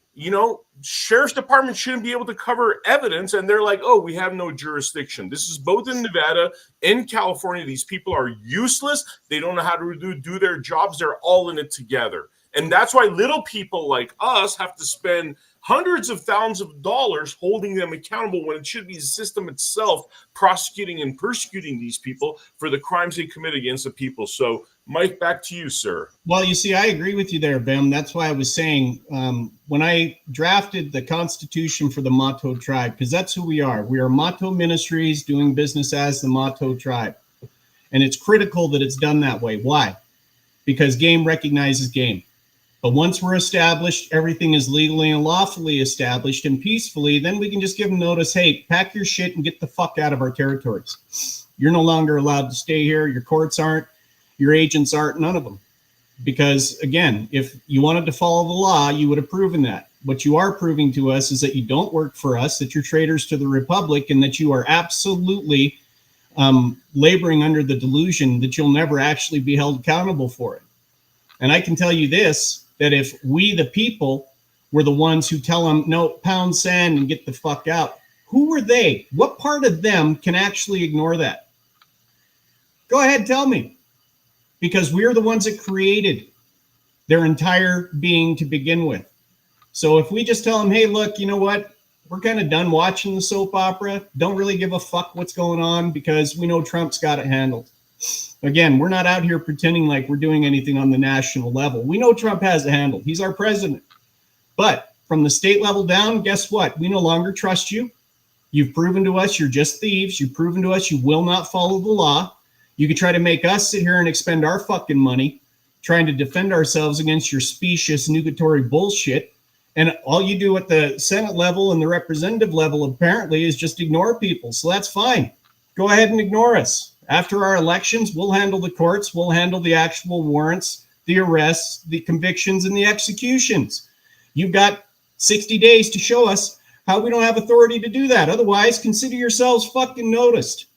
E: sheriff's department shouldn't be able to cover evidence, and they're like, oh, we have no jurisdiction. This is both in Nevada and California. These people are useless. They don't know how to do their jobs. They're all in it together. And that's why little people like us have to spend hundreds of thousands of dollars holding them accountable when it should be the system itself prosecuting and persecuting these people for the crimes they commit against the people. So, Mike, back to you, sir.
F: Well, you see, I agree with you there, Vem. That's why I was saying when I drafted the Constitution for the Mahto tribe, because that's who we are. We are Mahto Ministries doing business as the Mahto tribe. And it's critical that it's done that way. Why? Because game recognizes game. But once we're established, everything is legally and lawfully established and peacefully, then we can just give them notice, hey, pack your shit and get the fuck out of our territories. You're no longer allowed to stay here. Your courts aren't. Your agents aren't. None of them. Because, again, if you wanted to follow the law, you would have proven that. What you are proving to us is that you don't work for us, that you're traitors to the Republic, and that you are absolutely laboring under the delusion that you'll never actually be held accountable for it. And I can tell you this, that if we, the people, were the ones who tell them, no, pound sand and get the fuck out, who were they? What part of them can actually ignore that? Go ahead, tell me. Because we're the ones that created their entire being to begin with. So if we just tell them, hey, look, you know what? We're kind of done watching the soap opera. Don't really give a fuck what's going on because we know Trump's got it handled. Again, we're not out here pretending like we're doing anything on the national level. We know Trump has it handled. He's our president. But from the state level down, guess what? We no longer trust you. You've proven to us you're just thieves. You've proven to us you will not follow the law. You could try to make us sit here and expend our fucking money trying to defend ourselves against your specious, nugatory bullshit. And all you do at the Senate level and the representative level apparently is just ignore people. So that's fine. Go ahead and ignore us. After our elections, we'll handle the courts. We'll handle the actual warrants, the arrests, the convictions, and the executions. You've got 60 days to show us how we don't have authority to do that. Otherwise, consider yourselves fucking noticed.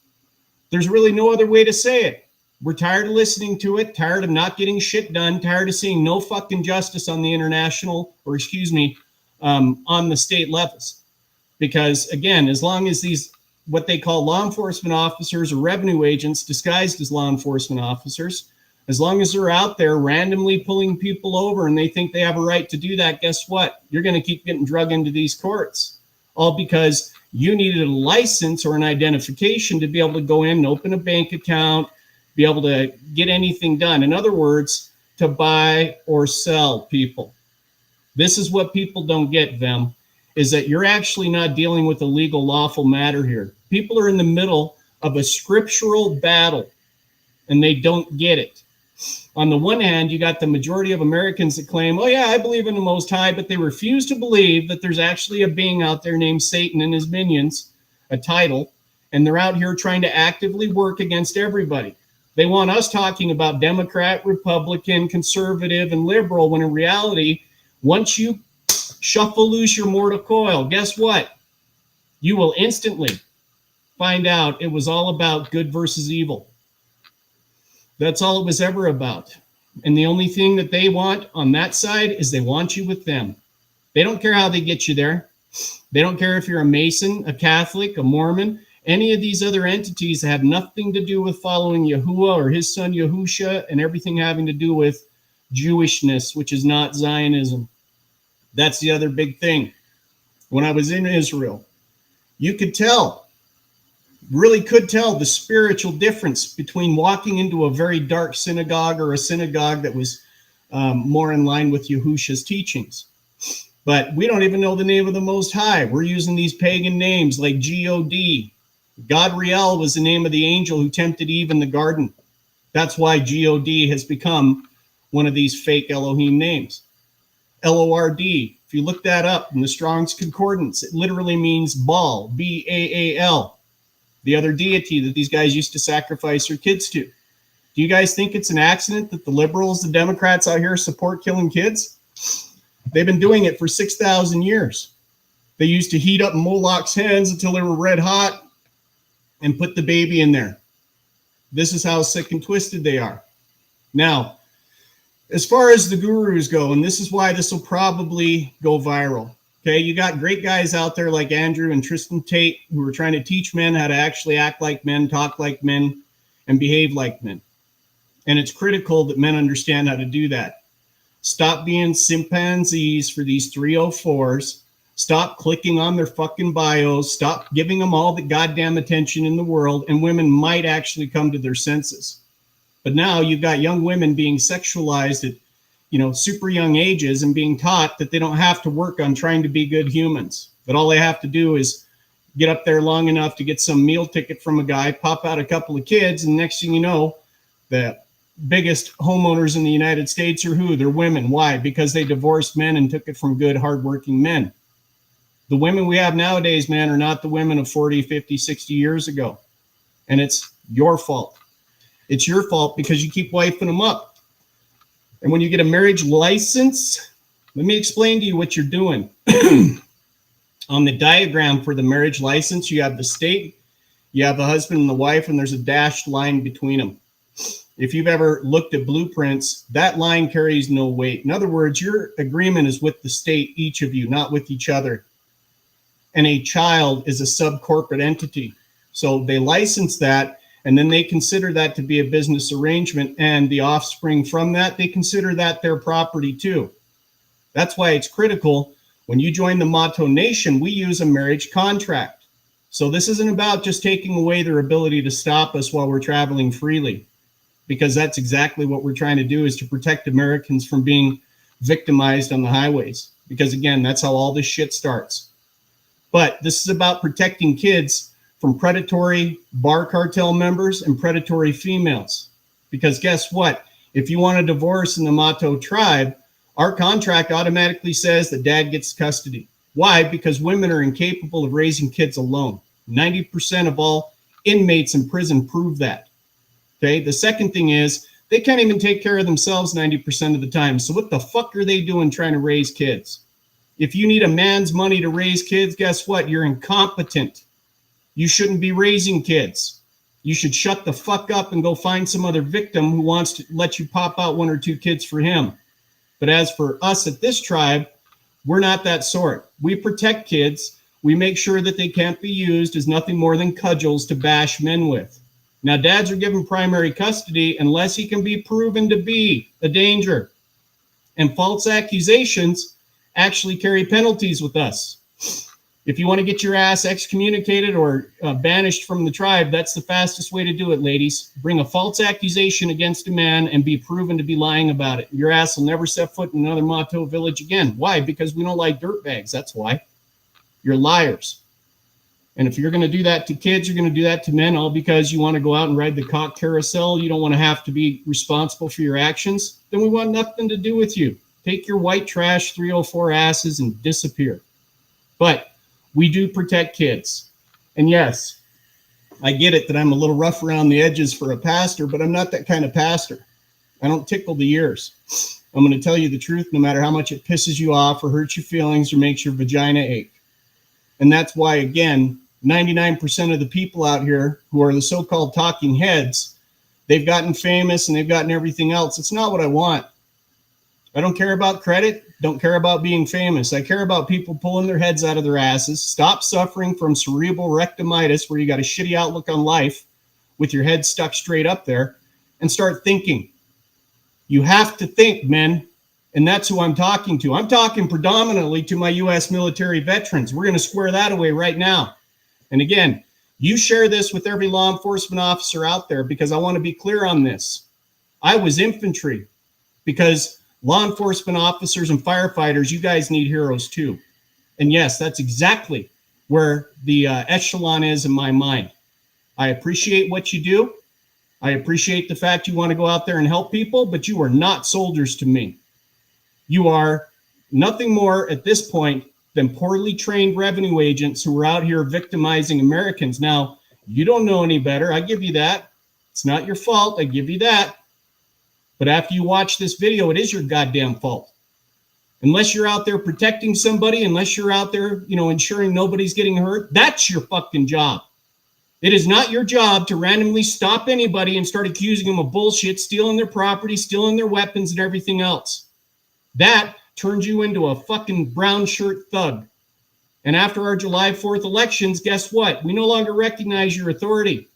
F: There's really no other way to say it. We're tired of listening to it, tired of not getting shit done, tired of seeing no fucking justice on the international, or on the state levels. Because again, as long as these, what they call law enforcement officers or revenue agents disguised as law enforcement officers, as long as they're out there randomly pulling people over and they think they have a right to do that, guess what? You're going to keep getting drug into these courts. All because you needed a license or an identification to be able to go in and open a bank account, be able to get anything done. In other words, to buy or sell people. This is what people don't get, Vem, is that you're actually not dealing with a legal, lawful matter here. People are in the middle of a scriptural battle, and they don't get it. On the one hand, you got the majority of Americans that claim, oh yeah, I believe in the Most High, but they refuse to believe that there's actually a being out there named Satan and his minions, a title, and they're out here trying to actively work against everybody. They want us talking about Democrat, Republican, conservative, and liberal, when in reality, once you shuffle loose your mortal coil, guess what? You will instantly find out it was all about good versus evil. That's all it was ever about. And the only thing that they want on that side is they want you with them. They don't care how they get you there. They don't care if you're a Mason, a Catholic, a Mormon, any of these other entities that have nothing to do with following Yahuwah or his son Yahusha, and everything having to do with Jewishness, which is not Zionism. That's the other big thing. When I was in Israel, you could tell, really could tell the spiritual difference between walking into a very dark synagogue or a synagogue that was more in line with Yahusha's teachings. But we don't even know the name of the Most High. We're using these pagan names like God. Godriel was the name of the angel who tempted Eve in the garden. That's why God has become one of these fake Elohim names. Lord, if you look that up in the Strong's Concordance, it literally means Baal, Baal, the other deity that these guys used to sacrifice their kids to. Do you guys think it's an accident that the liberals, the Democrats out here support killing kids? They've been doing it for 6,000 years. They used to heat up Moloch's hens until they were red hot and put the baby in there. This is how sick and twisted they are. Now, as far as the gurus go, and this is why this will probably go viral. Okay, you got great guys out there like Andrew and Tristan Tate who are trying to teach men how to actually act like men, talk like men, and behave like men. And it's critical that men understand how to do that. Stop being chimpanzees for these 304s. Stop clicking on their fucking bios. Stop giving them all the goddamn attention in the world, and women might actually come to their senses. But now you've got young women being sexualized at, super young ages and being taught that they don't have to work on trying to be good humans. That all they have to do is get up there long enough to get some meal ticket from a guy, pop out a couple of kids, and next thing you know, the biggest homeowners in the United States are who? They're women. Why? Because they divorced men and took it from good, hardworking men. The women we have nowadays, man, are not the women of 40, 50, 60 years ago. And it's your fault. It's your fault because you keep wiping them up. And when you get a marriage license, let me explain to you what you're doing. On the diagram for the marriage license, you have the state, you have the husband and the wife, and there's a dashed line between them. If you've ever looked at blueprints, that line carries no weight. In other words, your agreement is with the state, each of you, not with each other. And a child is a sub-corporate entity. So they license that, and then they consider that to be a business arrangement, and the offspring from that, they consider that their property too. That's why it's critical. When you join the Mahto Nation, we use a marriage contract. So this isn't about just taking away their ability to stop us while we're traveling freely, because that's exactly what we're trying to do, is to protect Americans from being victimized on the highways. Because again, that's how all this shit starts. But this is about protecting kids from predatory bar cartel members and predatory females. Because guess what? If you want a divorce in the Mahto tribe, our contract automatically says that dad gets custody. Why? Because women are incapable of raising kids alone. 90% of all inmates in prison prove that. Okay. The second thing is they can't even take care of themselves 90% of the time. So what the fuck are they doing trying to raise kids? If you need a man's money to raise kids, guess what? You're incompetent. You shouldn't be raising kids. You should shut the fuck up and go find some other victim who wants to let you pop out 1 or 2 kids for him. But as for us at this tribe, we're not that sort. We protect kids. We make sure that they can't be used as nothing more than cudgels to bash men with. Now, dads are given primary custody unless he can be proven to be a danger. And false accusations actually carry penalties with us. If you want to get your ass excommunicated or banished from the tribe, that's the fastest way to do it, ladies. Bring a false accusation against a man and be proven to be lying about it. Your ass will never set foot in another Mahto village again. Why? Because we don't like dirtbags. That's why. You're liars. And if you're going to do that to kids, you're going to do that to men, all because you want to go out and ride the cock carousel. You don't want to have to be responsible for your actions. Then we want nothing to do with you. Take your white trash 304 asses and disappear. But we do protect kids. And yes, I get it that I'm a little rough around the edges for a pastor, but I'm not that kind of pastor. I don't tickle the ears. I'm going to tell you the truth, no matter how much it pisses you off or hurts your feelings or makes your vagina ache. And that's why, again, 99% of the people out here who are the so-called talking heads, they've gotten famous and they've gotten everything else. It's not what I want. I don't care about credit, don't care about being famous. I care about people pulling their heads out of their asses, stop suffering from cerebral rectimitis, where you got a shitty outlook on life with your head stuck straight up there, and start thinking. You have to think, men, and that's who I'm talking to. I'm talking predominantly to my U.S. military veterans. We're going to square that away right now. And again, you share this with every law enforcement officer out there, because I want to be clear on this. I was infantry, because law enforcement officers and firefighters, you guys need heroes too. And yes, that's exactly where the echelon is in my mind. I appreciate what you do. I appreciate the fact you want to go out there and help people, but you are not soldiers to me. You are nothing more at this point than poorly trained revenue agents who are out here victimizing Americans. Now, you don't know any better. I give you that. It's not your fault. I give you that. But after you watch this video, it is your goddamn fault. Unless you're out there protecting somebody, unless you're out there, ensuring nobody's getting hurt, that's your fucking job. It is not your job to randomly stop anybody and start accusing them of bullshit, stealing their property, stealing their weapons and everything else. That turns you into a fucking brown shirt thug. And after our July 4th elections, guess what? We no longer recognize your authority.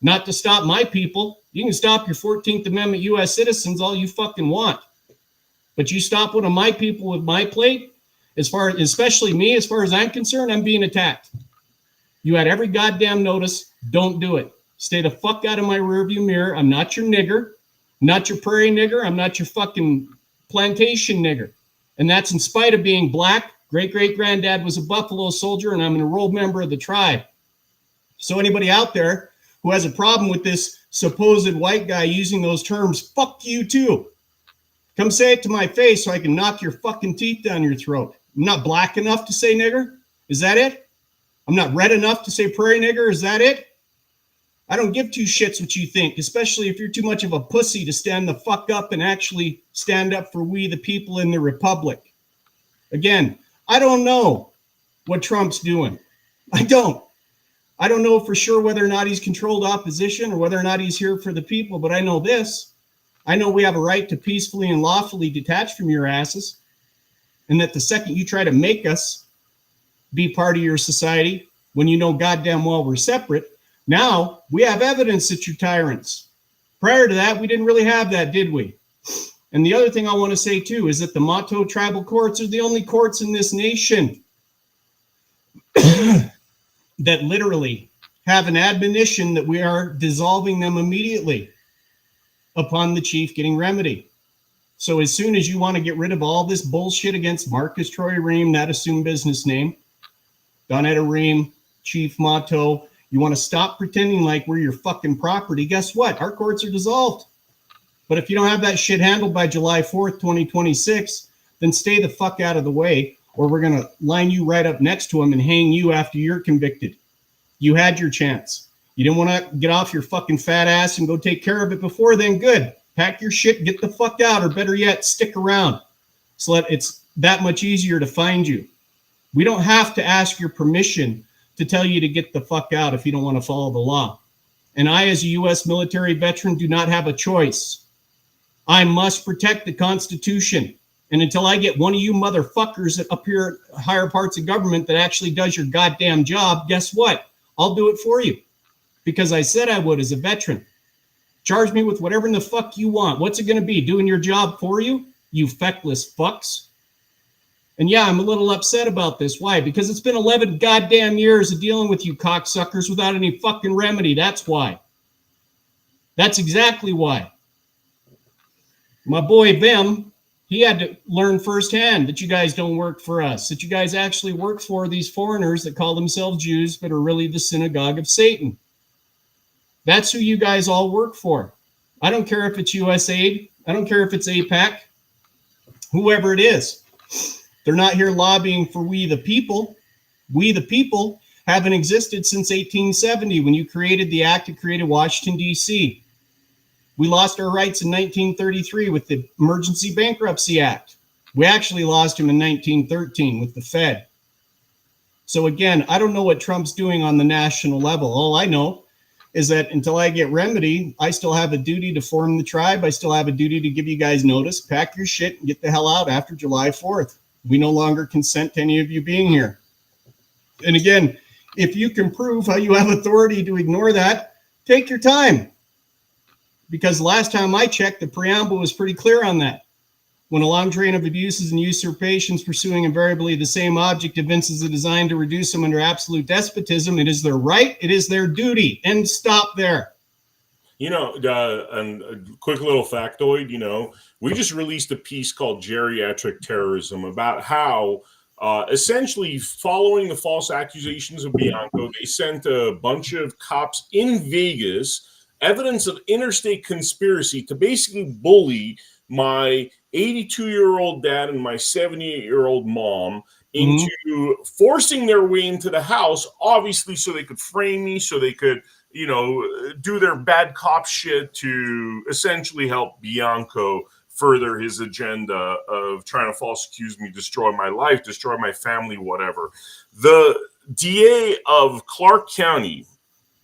F: Not to stop my people. You can stop your 14th Amendment U.S. citizens all you fucking want. But you stop one of my people with my plate, especially me, as far as I'm concerned, I'm being attacked. You had every goddamn notice. Don't do it. Stay the fuck out of my rearview mirror. I'm not your nigger. I'm not your prairie nigger. I'm not your fucking plantation nigger. And that's in spite of being black. Great-great-granddad was a Buffalo soldier, and I'm an enrolled member of the tribe. So anybody out there who has a problem with this supposed white guy using those terms, fuck you too. Come say it to my face so I can knock your fucking teeth down your throat. I'm not black enough to say nigger. Is that it? I'm not red enough to say prairie nigger. Is that it? I don't give two shits what you think, especially if you're too much of a pussy to stand the fuck up and actually stand up for we the people in the republic. Again, I don't know what Trump's doing. I don't. I don't know for sure whether or not he's controlled opposition or whether or not he's here for the people, but I know this. I know we have a right to peacefully and lawfully detach from your asses, and that the second you try to make us be part of your society, when you know goddamn well we're separate, now we have evidence that you're tyrants. Prior to that, we didn't really have that, did we? And the other thing I want to say too is that the Mahto tribal courts are the only courts in this nation that literally have an admonition that we are dissolving them immediately upon the chief getting remedy. So as soon as you want to get rid of all this bullshit against Marcus Troy Ream, that assumed business name, Donetta Ream, Chief Mahto, you want to stop pretending like we're your fucking property, guess what? Our courts are dissolved. But if you don't have that shit handled by July 4th, 2026, then stay the fuck out of the way, or we're going to line you right up next to them and hang you after you're convicted. You had your chance. You didn't want to get off your fucking fat ass and go take care of it before then, good. Pack your shit, get the fuck out, or better yet, stick around so that it's that much easier to find you. We don't have to ask your permission to tell you to get the fuck out if you don't want to follow the law. And I, as a U.S. military veteran, do not have a choice. I must protect the Constitution. And until I get one of you motherfuckers that up here at higher parts of government that actually does your goddamn job, guess what? I'll do it for you. Because I said I would as a veteran. Charge me with whatever in the fuck you want. What's it going to be? Doing your job for you? You feckless fucks. And yeah, I'm a little upset about this. Why? Because it's been 11 goddamn years of dealing with you cocksuckers without any fucking remedy. That's why. That's exactly why. My boy Vem, he had to learn firsthand that you guys don't work for us, that you guys actually work for these foreigners that call themselves Jews, but are really the synagogue of Satan. That's who you guys all work for. I don't care if it's USAID. I don't care if it's APAC. Whoever it is. They're not here lobbying for we the people. We the people haven't existed since 1870 when you created the act that created Washington, D.C. We lost our rights in 1933 with the Emergency Bankruptcy Act. We actually lost them in 1913 with the Fed. So again, I don't know what Trump's doing on the national level. All I know is that until I get remedy, I still have a duty to form the tribe. I still have a duty to give you guys notice, pack your shit, and get the hell out after July 4th. We no longer consent to any of you being here. And again, if you can prove how you have authority to ignore that, take your time. Because last time I checked, the preamble was pretty clear on that. When a long train of abuses and usurpations pursuing invariably the same object evinces a design to reduce them under absolute despotism, it is their right, it is their duty. And stop there.
E: And a quick little factoid, we just released a piece called Geriatric Terrorism about how essentially following the false accusations of Bianco, they sent a bunch of cops in Vegas, evidence of interstate conspiracy to basically bully my 82-year-old dad and my 78-year-old mom into forcing their way into the house, obviously so they could frame me, so they could, do their bad cop shit to essentially help Bianco further his agenda of trying to false accuse me, destroy my life, destroy my family, whatever. The DA of Clark County,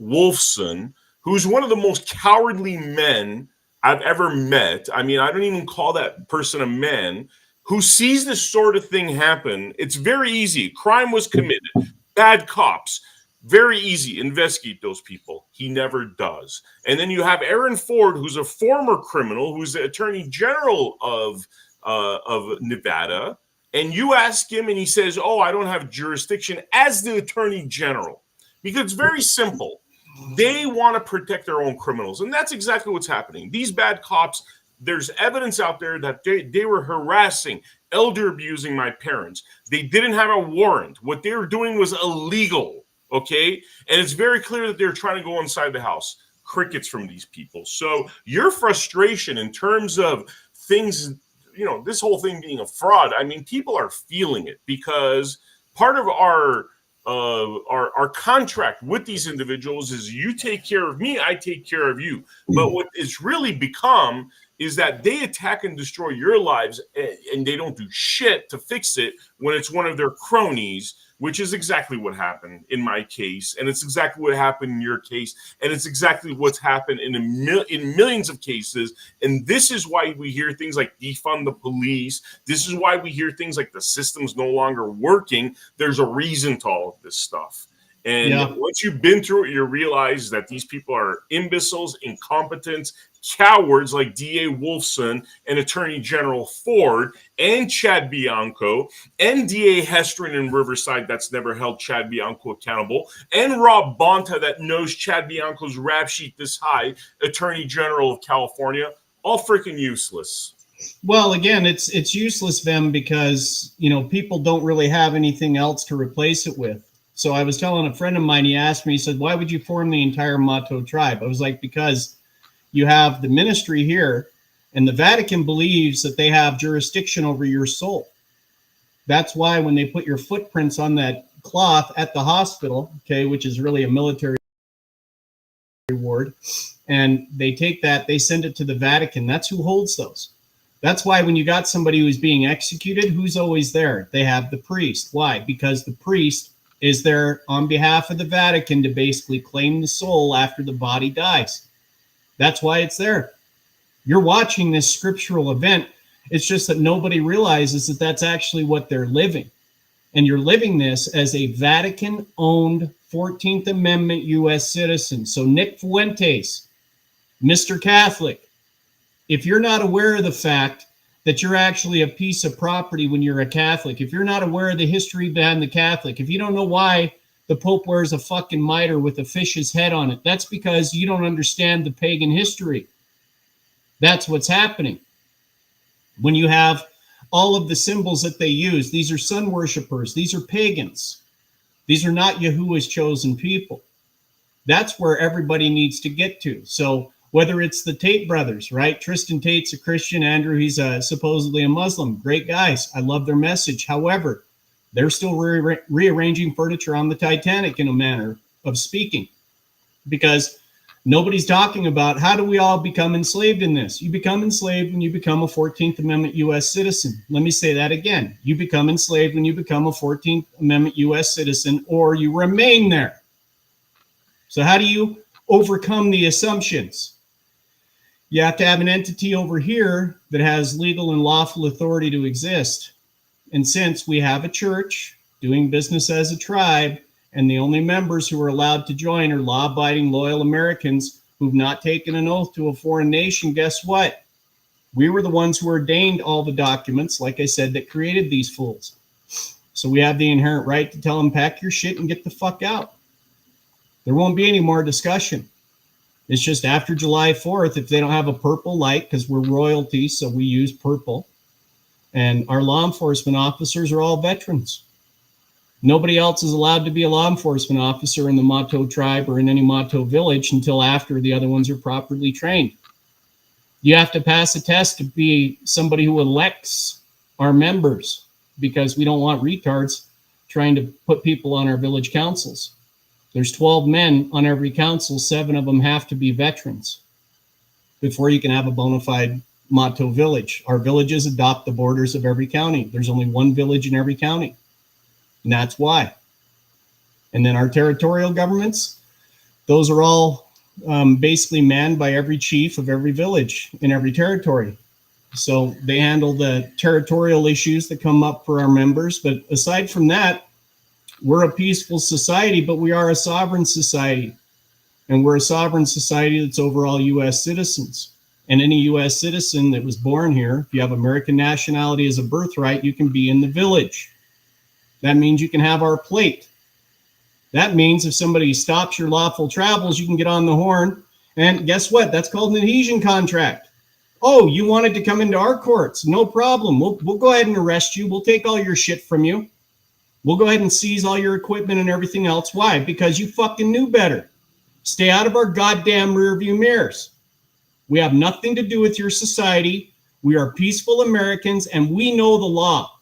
E: Wolfson, who's one of the most cowardly men I've ever met. I mean, I don't even call that person a man, who sees this sort of thing happen. It's very easy. Crime was committed. Bad cops. Very easy. Investigate those people. He never does. And then you have Aaron Ford, who's a former criminal, who's the Attorney General of Nevada. And you ask him and he says, oh, I don't have jurisdiction as the Attorney General. Because it's very simple. They want to protect their own criminals. And that's exactly what's happening. These bad cops, there's evidence out there that they were harassing, elder abusing my parents. They didn't have a warrant. What they were doing was illegal, okay? And it's very clear that they're trying to go inside the house. Crickets from these people. So your frustration in terms of things, this whole thing being a fraud, I mean, people are feeling it because part of our contract with these individuals is you take care of me, I take care of you. But what it's really become is that they attack and destroy your lives and they don't do shit to fix it when it's one of their cronies which is exactly what happened in my case, and it's exactly what happened in your case, and it's exactly what's happened in millions of cases. And this is why we hear things like defund the police. This is why we hear things like the system's no longer working. There's a reason to all of this stuff. And once you've been through it, you realize that these people are imbeciles, incompetents, cowards like D.A. Wolfson and Attorney General Ford and Chad Bianco and D.A. Hestrin in Riverside that's never held Chad Bianco accountable, and Rob Bonta that knows Chad Bianco's rap sheet this high, Attorney General of California, all freaking useless.
F: Well, again, it's useless, Vem, because, you know, people don't really have anything else to replace it with. So I was telling a friend of mine, he asked me, he said, why would you form the entire Mahto tribe? I was like, because you have the ministry here, and the Vatican believes that they have jurisdiction over your soul. That's why when they put your footprints on that cloth at the hospital, okay, which is really a military ward, and they take that, they send it to the Vatican. That's who holds those. That's why when you got somebody who's being executed, who's always there? They have the priest. Why? Because the priest is there on behalf of the Vatican to basically claim the soul after the body dies. That's why it's there. You're watching this scriptural event. It's just that nobody realizes that that's actually what they're living. And you're living this as a Vatican-owned 14th Amendment U.S. citizen. So Nick Fuentes, Mr. Catholic, if you're not aware of the fact that you're actually a piece of property when you're a Catholic, if you're not aware of the history behind the Catholic, if you don't know why the Pope wears a fucking mitre with a fish's head on it, that's because you don't understand the pagan history. That's what's happening. When you have all of the symbols that they use, these are sun worshipers, these are pagans. These are not Yahuwah's chosen people. That's where everybody needs to get to. So whether it's the Tate brothers, right? Tristan Tate's a Christian. Andrew, he's supposedly a Muslim. Great guys. I love their message. However, they're still rearranging furniture on the Titanic in a manner of speaking, because nobody's talking about how do we all become enslaved in this. You become enslaved when you become a 14th Amendment U.S. citizen. Let me say that again. You become enslaved when you become a 14th Amendment U.S. citizen, or you remain there. So how do you overcome the assumptions? You have to have an entity over here that has legal and lawful authority to exist. And since we have a church doing business as a tribe, and the only members who are allowed to join are law-abiding, loyal Americans who've not taken an oath to a foreign nation, guess what? We were the ones who ordained all the documents, like I said, that created these fools. So we have the inherent right to tell them, pack your shit and get the fuck out. There won't be any more discussion. It's just after July 4th, if they don't have a purple light, because we're royalty, so we use purple, and our law enforcement officers are all veterans. Nobody else is allowed to be a law enforcement officer in the Mahto tribe or in any Mahto village until after the other ones are properly trained. You have to pass a test to be somebody who elects our members, because we don't want retards trying to put people on our village councils. There's 12 men on every council. 7 of them have to be veterans before you can have a bona fide Mahto village. Our villages adopt the borders of every county. There's only one village in every county. And that's why. And then our territorial governments, those are all basically manned by every chief of every village in every territory. So they handle the territorial issues that come up for our members. But aside from that, we're a peaceful society, but we are a sovereign society. And we're a sovereign society that's over all U.S. citizens. And any U.S. citizen that was born here, if you have American nationality as a birthright, you can be in the village. That means you can have our plate. That means if somebody stops your lawful travels, you can get on the horn. And guess what? That's called an adhesion contract. Oh, you wanted to come into our courts? No problem. We'll go ahead and arrest you. We'll take all your shit from you. We'll go ahead and seize all your equipment and everything else. Why? Because you fucking knew better. Stay out of our goddamn rearview mirrors. We have nothing to do with your society. We are peaceful Americans, and we know the law.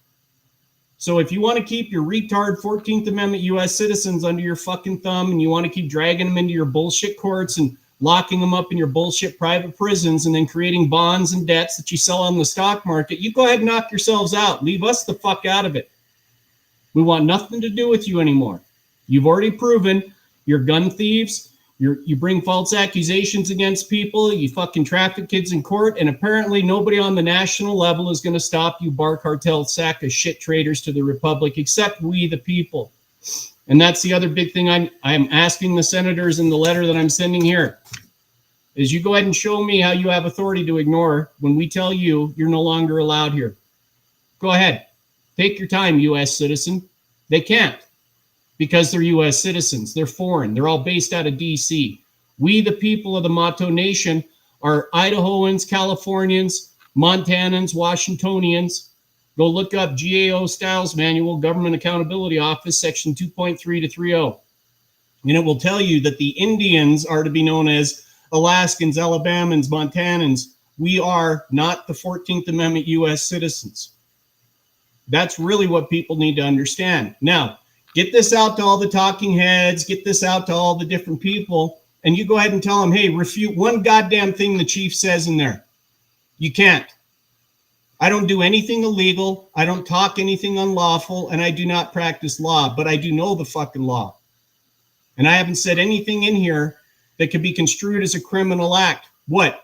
F: So if you want to keep your retard 14th Amendment U.S. citizens under your fucking thumb, and you want to keep dragging them into your bullshit courts and locking them up in your bullshit private prisons and then creating bonds and debts that you sell on the stock market, you go ahead and knock yourselves out. Leave us the fuck out of it. We want nothing to do with you anymore. You've already proven you're gun thieves. You bring false accusations against people. You fucking traffic kids in court. And apparently nobody on the national level is going to stop you, bar cartel sack of shit traitors to the Republic, except we, the people. And that's the other big thing I'm asking the senators in the letter that I'm sending here, is you go ahead and show me how you have authority to ignore when we tell you you're no longer allowed here. Go ahead. Take your time, U.S. citizen. They can't, because they're U.S. citizens. They're foreign. They're all based out of D.C. We, the people of the Mahto Nation, are Idahoans, Californians, Montanans, Washingtonians. Go look up GAO Styles Manual, Government Accountability Office, Section 2.3 to 3.0. And it will tell you that the Indians are to be known as Alaskans, Alabamans, Montanans. We are not the 14th Amendment U.S. citizens. That's really what people need to understand. Now, get this out to all the talking heads, get this out to all the different people, and you go ahead and tell them, hey, refute one goddamn thing the chief says in there. You can't. I don't do anything illegal. I don't talk anything unlawful, and I do not practice law, but I do know the fucking law. And I haven't said anything in here that could be construed as a criminal act. What?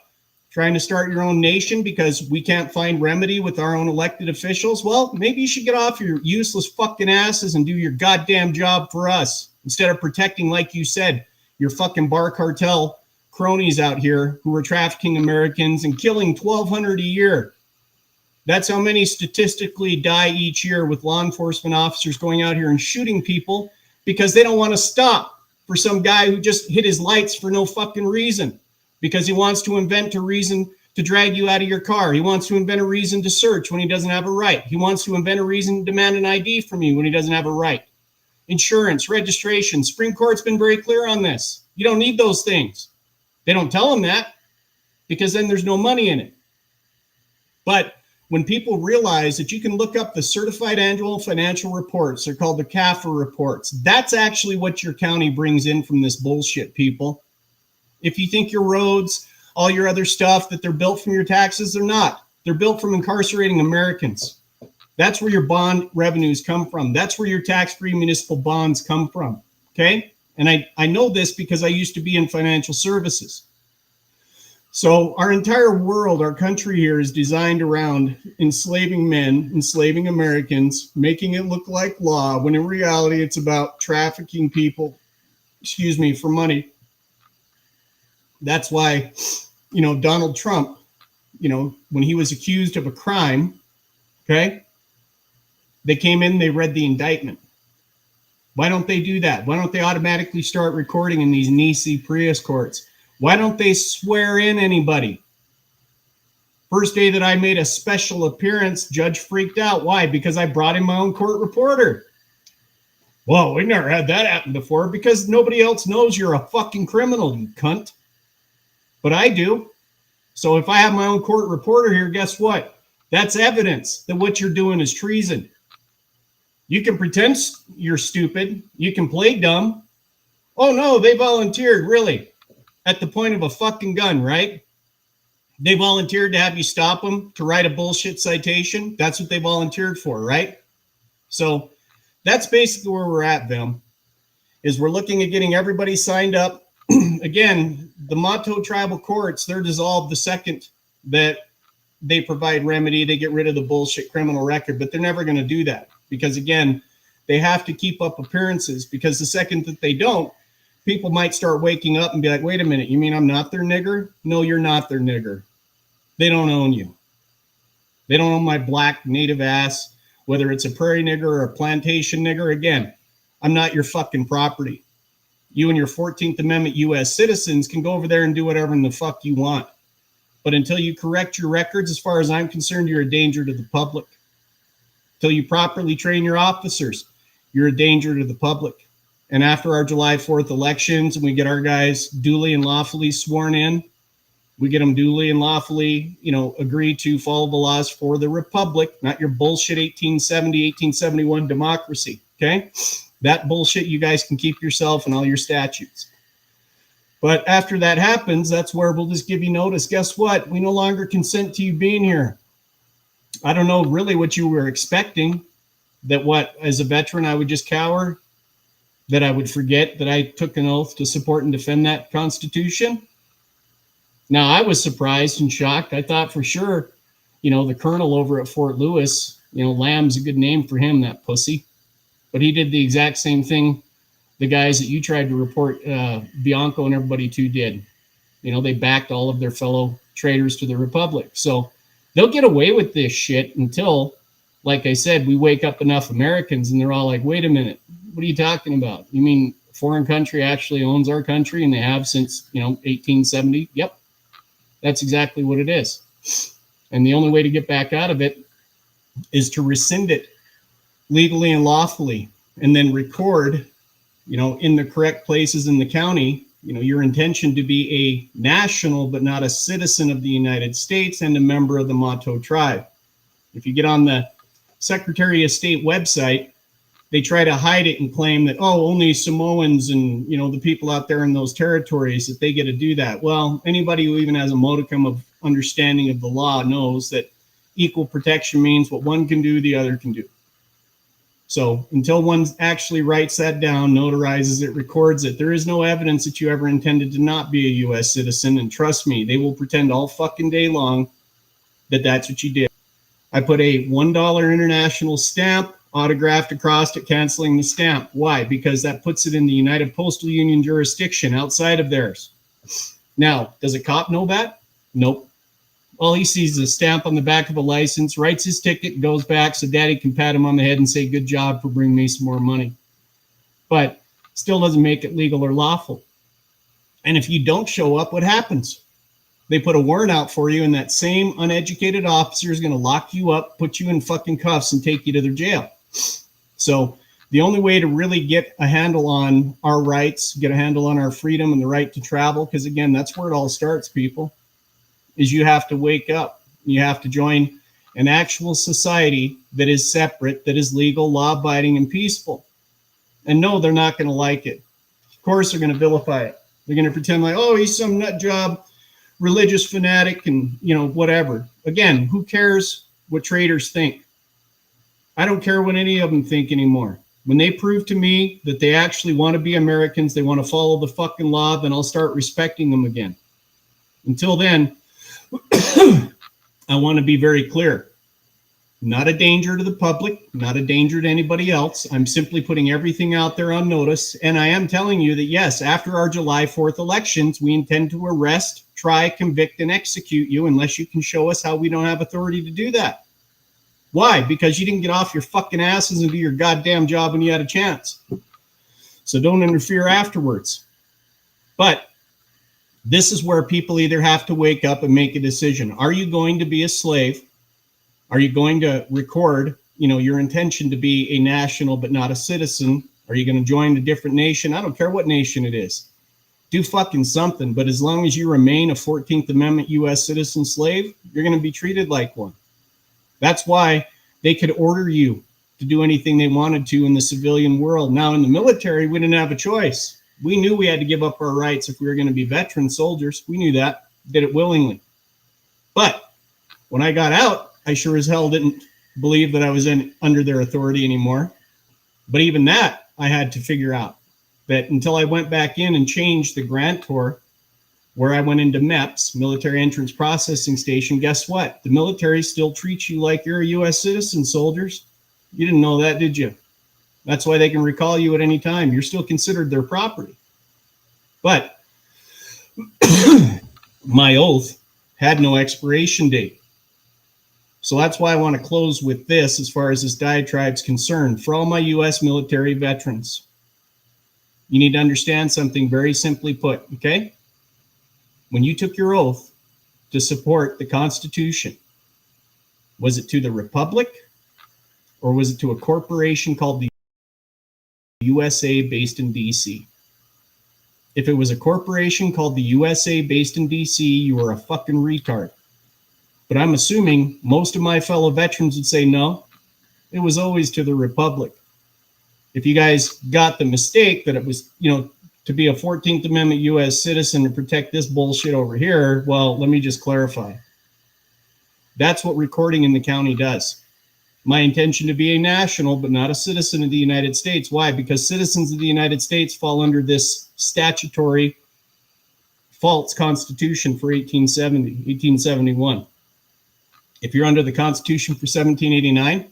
F: Trying to start your own nation because we can't find remedy with our own elected officials? Well, maybe you should get off your useless fucking asses and do your goddamn job for us instead of protecting, like you said, your fucking bar cartel cronies out here who are trafficking Americans and killing 1,200 a year. That's how many statistically die each year with law enforcement officers going out here and shooting people because they don't want to stop for some guy who just hit his lights for no fucking reason. Because he wants to invent a reason to drag you out of your car. He wants to invent a reason to search when he doesn't have a right. He wants to invent a reason to demand an ID from you when he doesn't have a right. Insurance, registration. Supreme Court's been very clear on this. You don't need those things. They don't tell them that because then there's no money in it. But when people realize that you can look up the certified annual financial reports, they're called the CAFA reports. That's actually what your county brings in from this bullshit, people. If you think your roads, all your other stuff, that they're built from your taxes, they're not. They're built from incarcerating Americans. That's where your bond revenues come from. That's where your tax-free municipal bonds come from, okay? And I know this because I used to be in financial services. So our entire world, our country here is designed around enslaving men, enslaving Americans, making it look like law, when in reality it's about trafficking people, for money. That's why, Donald Trump, when he was accused of a crime, okay, they came in, they read the indictment. Why don't they do that? Why don't they automatically start recording in these Nisi Prius courts? Why don't they swear in anybody? First day that I made a special appearance, judge freaked out. Why? Because I brought in my own court reporter. Well, we never had that happen before because nobody else knows you're a fucking criminal, you cunt. But I do. So if I have my own court reporter here, guess what? That's evidence that what you're doing is treason. You can pretend you're stupid. You can play dumb. Oh, no, they volunteered, really. At the point of a fucking gun, right? They volunteered to have you stop them to write a bullshit citation. That's what they volunteered for, right? So that's basically where we're at, Vem, is we're looking at getting everybody signed up. Again, the Mahto tribal courts, they're dissolved the second that they provide remedy. They get rid of the bullshit criminal record, but they're never going to do that because, again, they have to keep up appearances because the second that they don't, people might start waking up and be like, wait a minute, you mean I'm not their nigger? No, you're not their nigger. They don't own you. They don't own my black native ass, whether it's a prairie nigger or a plantation nigger. Again, I'm not your fucking property. You and your 14th Amendment U.S. citizens can go over there and do whatever in the fuck you want. But until you correct your records, as far as I'm concerned, you're a danger to the public. Until you properly train your officers, you're a danger to the public. And after our July 4th elections and we get our guys duly and lawfully sworn in, we get them duly and lawfully, agree to follow the laws for the republic, not your bullshit 1870, 1871 democracy, okay? That bullshit you guys can keep yourself and all your statutes. But after that happens, that's where we'll just give you notice. Guess what? We no longer consent to you being here. I don't know really what you were expecting. that what, as a veteran, I would just cower, that I would forget that I took an oath to support and defend that Constitution? Now, I was surprised and shocked. I thought for sure, the colonel over at Fort Lewis, Lamb's a good name for him, that pussy. But he did the exact same thing the guys that you tried to report Bianco and everybody to did. They backed all of their fellow traitors to the Republic. So they'll get away with this shit until, like I said, we wake up enough Americans and they're all like, wait a minute, what are you talking about? You mean a foreign country actually owns our country, and they have since, 1870? Yep. That's exactly what it is. And the only way to get back out of it is to rescind it legally and lawfully, and then record, in the correct places in the county, your intention to be a national but not a citizen of the United States and a member of the Mahto tribe. If you get on the Secretary of State website, they try to hide it and claim that, only Samoans and, the people out there in those territories, that they get to do that. Well, anybody who even has a modicum of understanding of the law knows that equal protection means what one can do, the other can do. So until one actually writes that down, notarizes it, records it, there is no evidence that you ever intended to not be a U.S. citizen. And trust me, they will pretend all fucking day long that that's what you did. I put a $1 international stamp autographed across it, canceling the stamp. Why? Because that puts it in the United Postal Union jurisdiction outside of theirs. Now, does a cop know that? Nope. All he sees is a stamp on the back of a license, writes his ticket, goes back so daddy can pat him on the head and say, good job for bringing me some more money. But still doesn't make it legal or lawful. And if you don't show up, what happens? They put a warrant out for you, and that same uneducated officer is going to lock you up, put you in fucking cuffs, and take you to their jail. So the only way to really get a handle on our rights, get a handle on our freedom and the right to travel, because again, that's where it all starts, people, is you have to wake up. You have to join an actual society that is separate, that is legal, law-abiding, and peaceful. And no, they're not going to like it. Of course, they're going to vilify it. They're going to pretend like, he's some nut job, religious fanatic, and whatever. Again, who cares what traitors think? I don't care what any of them think anymore. When they prove to me that they actually want to be Americans, they want to follow the fucking law, then I'll start respecting them again. Until then, I want to be very clear. Not a danger to the public, not a danger to anybody else. I'm simply putting everything out there on notice. And I am telling you that, yes, after our July 4th elections, we intend to arrest, try, convict, and execute you unless you can show us how we don't have authority to do that. Why? Because you didn't get off your fucking asses and do your goddamn job when you had a chance. So don't interfere afterwards. But this is where people either have to wake up and make a decision. Are you going to be a slave? Are you going to record, your intention to be a national but not a citizen? Are you going to join a different nation? I don't care what nation it is. Do fucking something. But as long as you remain a 14th Amendment U.S. citizen slave, you're going to be treated like one. That's why they could order you to do anything they wanted to in the civilian world. Now, in the military, we didn't have a choice. We knew we had to give up our rights if we were going to be veteran soldiers. We knew that, did it willingly. But when I got out, I sure as hell didn't believe that I was under their authority anymore. But even that, I had to figure out that until I went back in and changed the grantor, where I went into MEPS, Military Entrance Processing Station, guess what? The military still treats you like you're a U.S. citizen, soldiers. You didn't know that, did you? That's why they can recall you at any time. You're still considered their property. But my oath had no expiration date. So that's why I want to close with this as far as this diatribe is concerned. For all my U.S. military veterans, you need to understand something very simply put, okay? When you took your oath to support the Constitution, was it to the Republic or was it to a corporation called the USA based in DC? If it was a corporation called the USA based in DC, you were a fucking retard. But I'm assuming most of my fellow veterans would say no, it was always to the Republic. If you guys got the mistake that it was, to be a 14th Amendment U.S. citizen and protect this bullshit over here, well, let me just clarify. That's what recording in the county does. my intention to be a national, but not a citizen of the United States. Why? Because citizens of the United States fall under this statutory false constitution for 1871. If you're under the Constitution for 1789,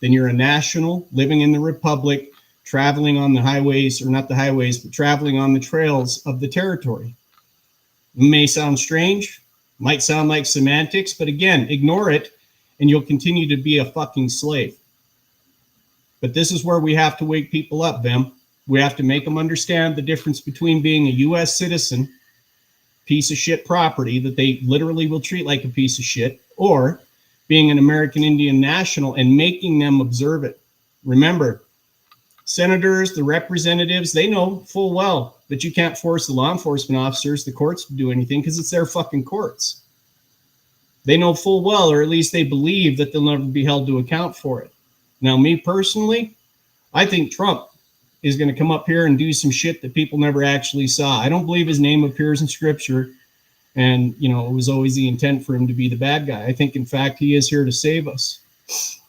F: then you're a national living in the Republic, traveling on the highways, or not the highways, but traveling on the trails of the territory. It may sound strange, might sound like semantics, but again, ignore it and you'll continue to be a fucking slave. But this is where we have to wake people up, Vem. We have to make them understand the difference between being a U.S. citizen, piece of shit property that they literally will treat like a piece of shit, or being an American Indian national and making them observe it. Remember, senators, the representatives, they know full well that you can't force the law enforcement officers, the courts, to do anything because it's their fucking courts. They know full well, or at least they believe, that they'll never be held to account for it. Now, me personally, I think Trump is going to come up here and do some shit that people never actually saw. I don't believe his name appears in scripture. And, you know, it was always the intent for him to be the bad guy. I think, in fact, he is here to save us.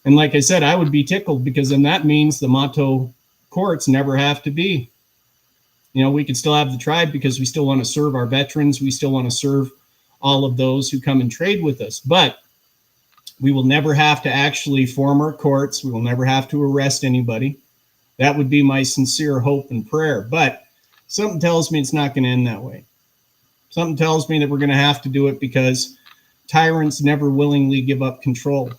F: And like I said, I would be tickled, because then that means the Mahto courts never have to be. You know, we could still have the tribe because we still want to serve our veterans. We still want to serve all of those who come and trade with us. But we will never have to actually form our courts. We will never have to arrest anybody. That would be my sincere hope and prayer. But something tells me it's not going to end that way. Something tells me that we're going to have to do it, because tyrants never willingly give up control.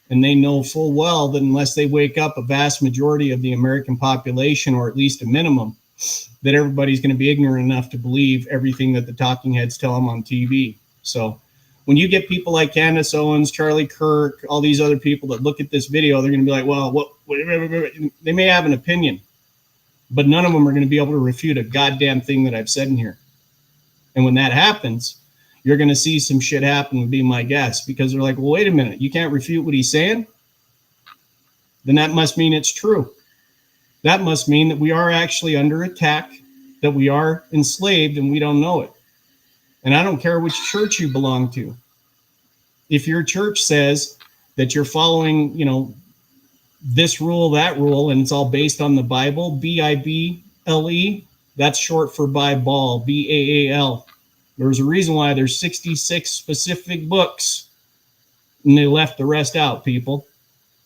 F: And they know full well that unless they wake up a vast majority of the American population, or at least a minimum, that everybody's going to be ignorant enough to believe everything that the talking heads tell them on TV. So when you get people like Candace Owens, Charlie Kirk, all these other people that look at this video, they're going to be like, well, what? They may have an opinion, but none of them are going to be able to refute a goddamn thing that I've said in here. And when that happens, you're going to see some shit happen, would be my guess, because they're like, well, wait a minute, you can't refute what he's saying? Then that must mean it's true. That must mean that we are actually under attack, that we are enslaved, and we don't know it. And I don't care which church you belong to. If your church says that you're following, you know, this rule, that rule, and it's all based on the Bible, B-I-B-L-E, that's short for Bible, B-A-A-L. There's a reason why there's 66 specific books, and they left the rest out, people.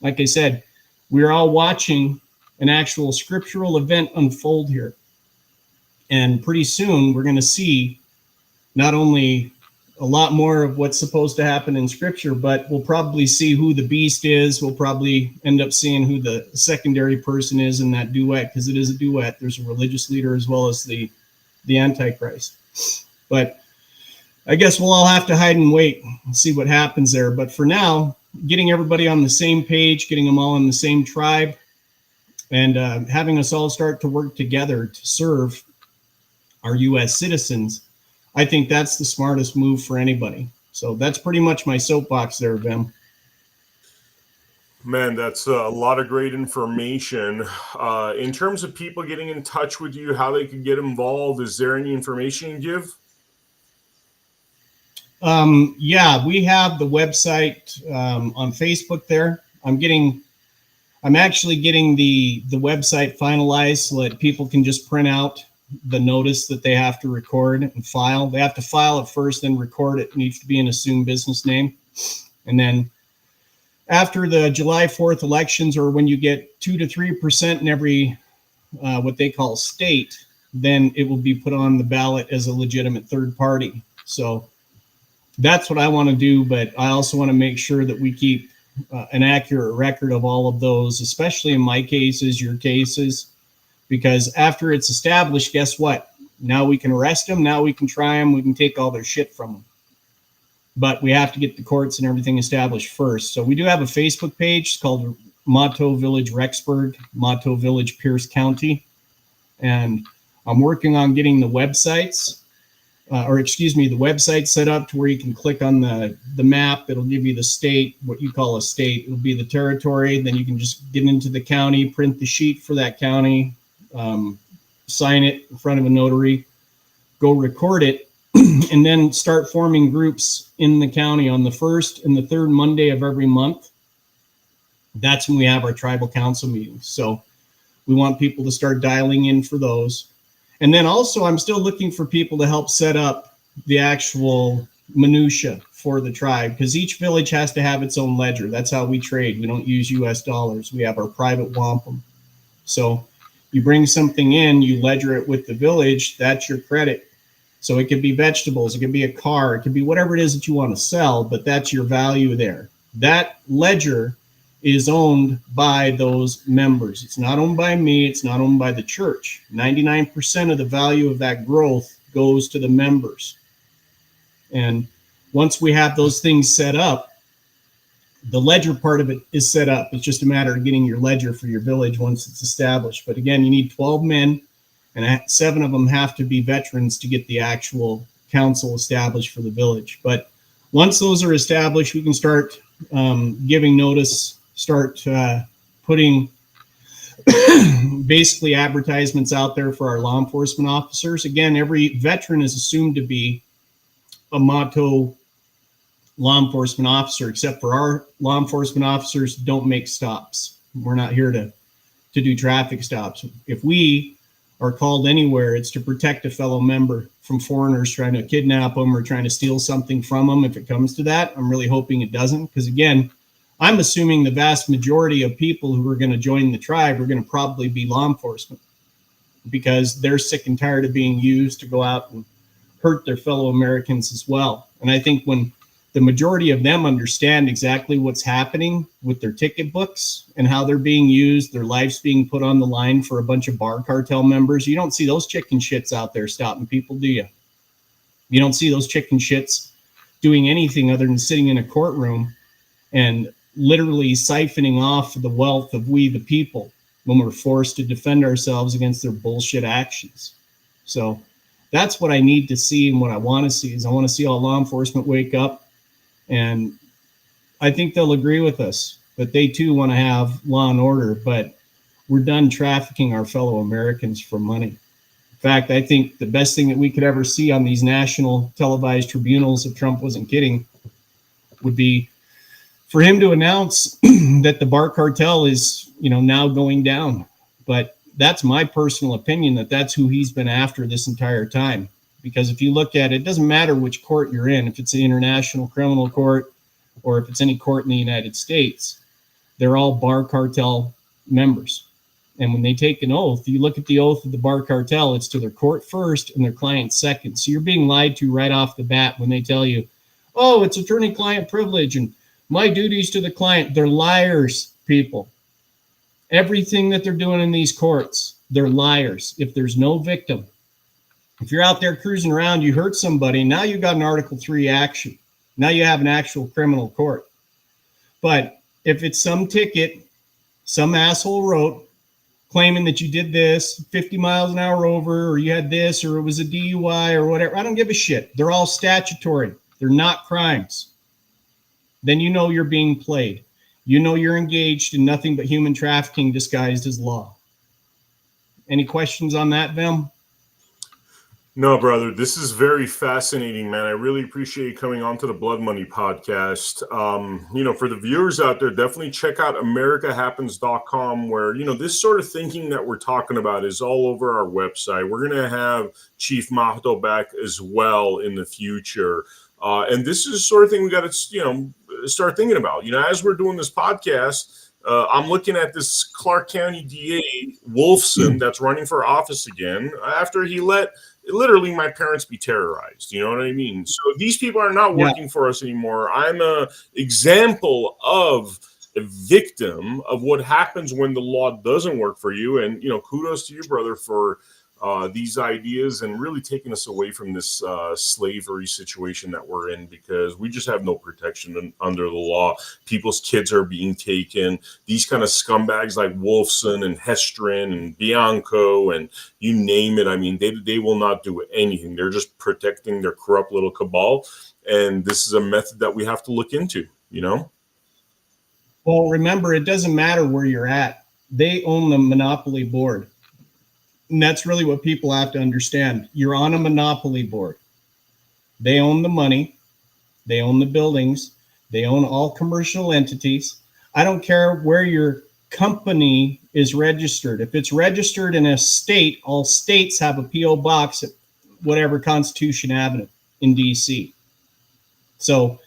F: Like I said, we're all watching an actual scriptural event unfold here. And pretty soon we're going to see not only a lot more of what's supposed to happen in scripture, but we'll probably see who the beast is. We'll probably end up seeing who the secondary person is in that duet, because it is a duet. There's a religious leader as well as the Antichrist. But I guess we'll all have to hide and wait and see what happens there. But for now, getting everybody on the same page, getting them all in the same tribe, and having us all start to work together to serve our U.S. citizens, I think that's the smartest move for anybody. So that's pretty much my soapbox there, Vem.
E: Man, that's a lot of great information. In terms of people getting in touch with you, how they can get involved, is there any information you can give?
F: Yeah, we have the website on Facebook there. I'm actually getting the website finalized so that people can just print out the notice that they have to record and file. They have to file it first, then record it. It needs to be an assumed business name. And then after the July 4th elections, or when you get 2 to 3% in every what they call state, then it will be put on the ballot as a legitimate third party. So that's what I want to do, but I also want to make sure that we keep an accurate record of all of those, especially in my cases, your cases, because after it's established, guess what? Now we can arrest them. Now we can try them. We can take all their shit from them. But we have to get the courts and everything established first. So we do have a Facebook page. It's called Mahto Village Rexburg, Mahto Village Pierce County. And I'm working on getting the websites, the website set up to where you can click on the map. It'll give you the state, what you call a state. It'll be the territory. Then you can just get into the county, print the sheet for that county, sign it in front of a notary, go record it, and then start forming groups in the county on the first and the third Monday of every month. That's when we have our tribal council meetings. So we want people to start dialing in for those. And then also, I'm still looking for people to help set up the actual minutia for the tribe, because each village has to have its own ledger. That's how we trade. We don't use US dollars. We have our private wampum. So you bring something in, you ledger it with the village, that's your credit. So it could be vegetables, it could be a car, it could be whatever it is that you want to sell, but that's your value there. That ledger is owned by those members. It's not owned by me. It's not owned by the church. 99% of the value of that growth goes to the members. And once we have those things set up, the ledger part of it is set up. It's just a matter of getting your ledger for your village once it's established. But again, you need 12 men, and 7 of them have to be veterans to get the actual council established for the village. But once those are established, we can start giving notice, start putting basically advertisements out there for our law enforcement officers. Again, every veteran is assumed to be a Mahto law enforcement officer, except for our law enforcement officers don't make stops. We're not here to do traffic stops. If we are called anywhere, it's to protect a fellow member from foreigners trying to kidnap them or trying to steal something from them. If it comes to that, I'm really hoping it doesn't, because again, I'm assuming the vast majority of people who are going to join the tribe are going to probably be law enforcement, because they're sick and tired of being used to go out and hurt their fellow Americans as well. And I think when the majority of them understand exactly what's happening with their ticket books and how they're being used, their lives being put on the line for a bunch of bar cartel members, you don't see those chicken shits out there stopping people, do you? You don't see those chicken shits doing anything other than sitting in a courtroom and literally siphoning off the wealth of we the people when we're forced to defend ourselves against their bullshit actions. So that's what I need to see, and what I want to see is I want to see all law enforcement wake up, and I think they'll agree with us that they too want to have law and order, but we're done trafficking our fellow Americans for money. In fact, I think the best thing that we could ever see on these national televised tribunals, if Trump wasn't kidding, would be for him to announce that the bar cartel is, now going down. But that's my personal opinion, that that's who he's been after this entire time. Because if you look at it, it doesn't matter which court you're in, if it's the International Criminal Court or if it's any court in the United States, they're all bar cartel members. And when they take an oath, you look at the oath of the bar cartel, it's to their court first and their client second. So you're being lied to right off the bat when they tell you, oh, it's attorney-client privilege and my duties to the client. They're liars, people. Everything that they're doing in these courts, they're liars. If there's no victim, if you're out there cruising around, you hurt somebody, now you've got an Article 3 action. Now you have an actual criminal court. But if it's some ticket, some asshole wrote claiming that you did this 50 miles an hour over, or you had this, or it was a DUI or whatever, I don't give a shit. They're all statutory. They're not crimes. Then you know you're being played. You know you're engaged in nothing but human trafficking disguised as law. Any questions on that, Vem?
E: No, brother, this is very fascinating, man. I really appreciate you coming on to the Blood Money podcast. For the viewers out there, definitely check out americahappens.com, where, this sort of thinking that we're talking about is all over our website. We're going to have Chief Mahto back as well in the future. And this is the sort of thing we got to, start thinking about. As we're doing this podcast, I'm looking at this Clark County DA, Wolfson, that's running for office again after he let literally my parents be terrorized. You know what I mean? So these people are not working for us anymore. I'm an example of a victim of what happens when the law doesn't work for you. And, kudos to you, brother, for these ideas and really taking us away from this slavery situation that we're in, because we just have no protection under the law. People's kids are being taken. These kind of scumbags like Wolfson and Hestrin and Bianco and you name it. I mean, they will not do anything. They're just protecting their corrupt little cabal. And this is a method that we have to look into,
F: Well, remember, it doesn't matter where you're at. They own the monopoly board. And that's really what people have to understand. You're on a monopoly board. They own the money. They own the buildings. They own all commercial entities. I don't care where your company is registered. If it's registered in a state, all states have a P.O. box at whatever Constitution Avenue in D.C. So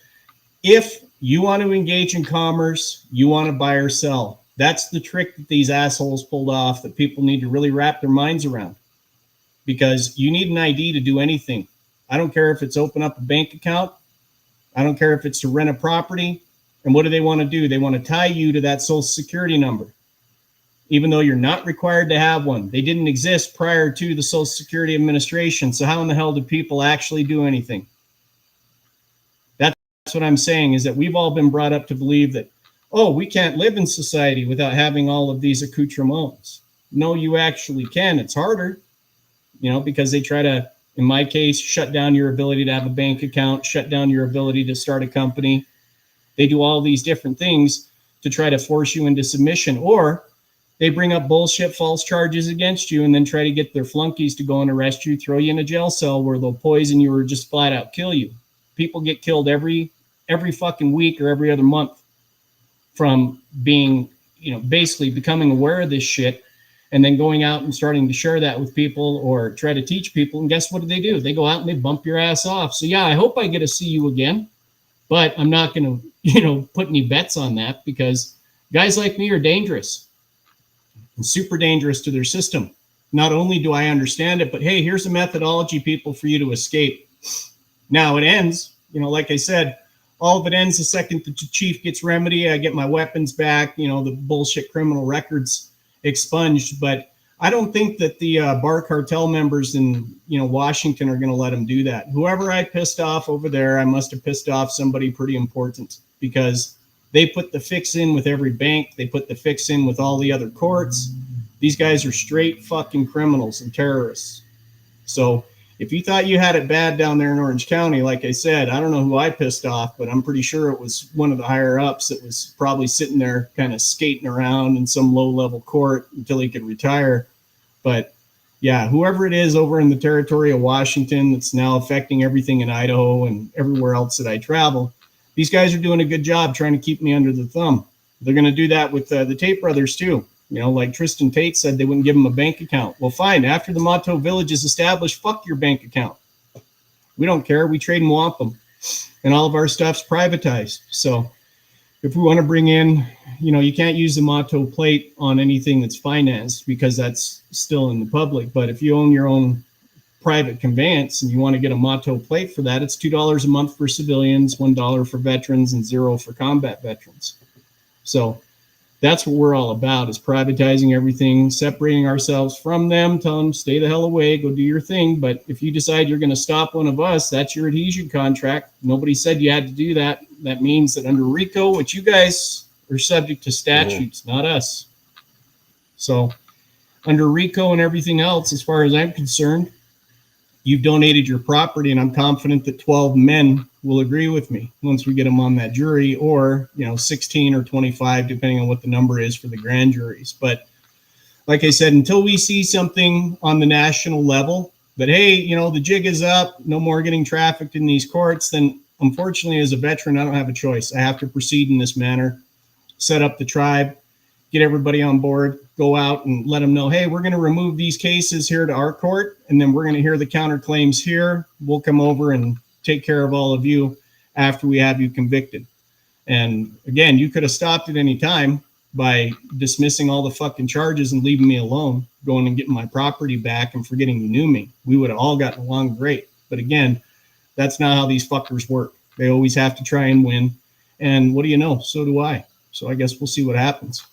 F: if you want to engage in commerce, you want to buy or sell, that's the trick that these assholes pulled off that people need to really wrap their minds around. Because you need an ID to do anything. I don't care if it's open up a bank account. I don't care if it's to rent a property. And what do they want to do? They want to tie you to that social security number, even though you're not required to have one. They didn't exist prior to the Social Security Administration. So how in the hell did people actually do anything? That's what I'm saying, is that we've all been brought up to believe that, oh, we can't live in society without having all of these accoutrements. No, you actually can. It's harder, because they try to, in my case, shut down your ability to have a bank account, shut down your ability to start a company. They do all these different things to try to force you into submission, or they bring up bullshit false charges against you and then try to get their flunkies to go and arrest you, throw you in a jail cell where they'll poison you or just flat out kill you. People get killed every fucking week or every other month from being, basically becoming aware of this shit and then going out and starting to share that with people or try to teach people. And guess what do? They go out and they bump your ass off. So yeah, I hope I get to see you again, but I'm not going to, put any bets on that, because guys like me are dangerous and super dangerous to their system. Not only do I understand it, but hey, here's a methodology, people, for you to escape. Now it ends, like I said, all of it ends the second the chief gets remedy. I get my weapons back, the bullshit criminal records expunged. But I don't think that the bar cartel members in Washington are going to let them do that. Whoever I pissed off over there, I must have pissed off somebody pretty important, because they put the fix in with every bank. They put the fix in with all the other courts. These guys are straight fucking criminals and terrorists. So if you thought you had it bad down there in Orange County, like I said, I don't know who I pissed off, but I'm pretty sure it was one of the higher ups that was probably sitting there kind of skating around in some low-level court until he could retire. But yeah, whoever it is over in the territory of Washington that's now affecting everything in Idaho and everywhere else that I travel, these guys are doing a good job trying to keep me under the thumb. They're going to do that with the Tate brothers too. Like Tristan Tate said, they wouldn't give him a bank account. Well, fine. After the Mahto village is established, fuck your bank account. We don't care. We trade and wampum, and all of our stuff's privatized. So if we want to bring in, you can't use the Mahto plate on anything that's financed, because that's still in the public. But if you own your own private conveyance and you want to get a Mahto plate for that, it's $2 a month for civilians, $1 for veterans, and $0 for combat veterans. So that's what we're all about, is privatizing everything, separating ourselves from them, telling them, stay the hell away, go do your thing. But if you decide you're going to stop one of us, that's your adhesion contract. Nobody said you had to do that. That means that under RICO, which you guys are subject to statutes, not us. So under RICO and everything else, as far as I'm concerned, you've donated your property, and I'm confident that 12 men will agree with me once we get them on that jury, or 16 or 25, depending on what the number is for the grand juries. But like I said, until we see something on the national level that, hey, the jig is up, no more getting trafficked in these courts, then unfortunately, as a veteran, I don't have a choice. I have to proceed in this manner, set up the tribe, get everybody on board, go out and let them know, hey, we're going to remove these cases here to our court, and then we're going to hear the counterclaims here. We'll come over and take care of all of you after we have you convicted. And again, you could have stopped at any time by dismissing all the fucking charges and leaving me alone, going and getting my property back and forgetting you knew me. We would have all gotten along great. But again, that's not how these fuckers work. They always have to try and win. And what do you know? So do I. So I guess we'll see what happens.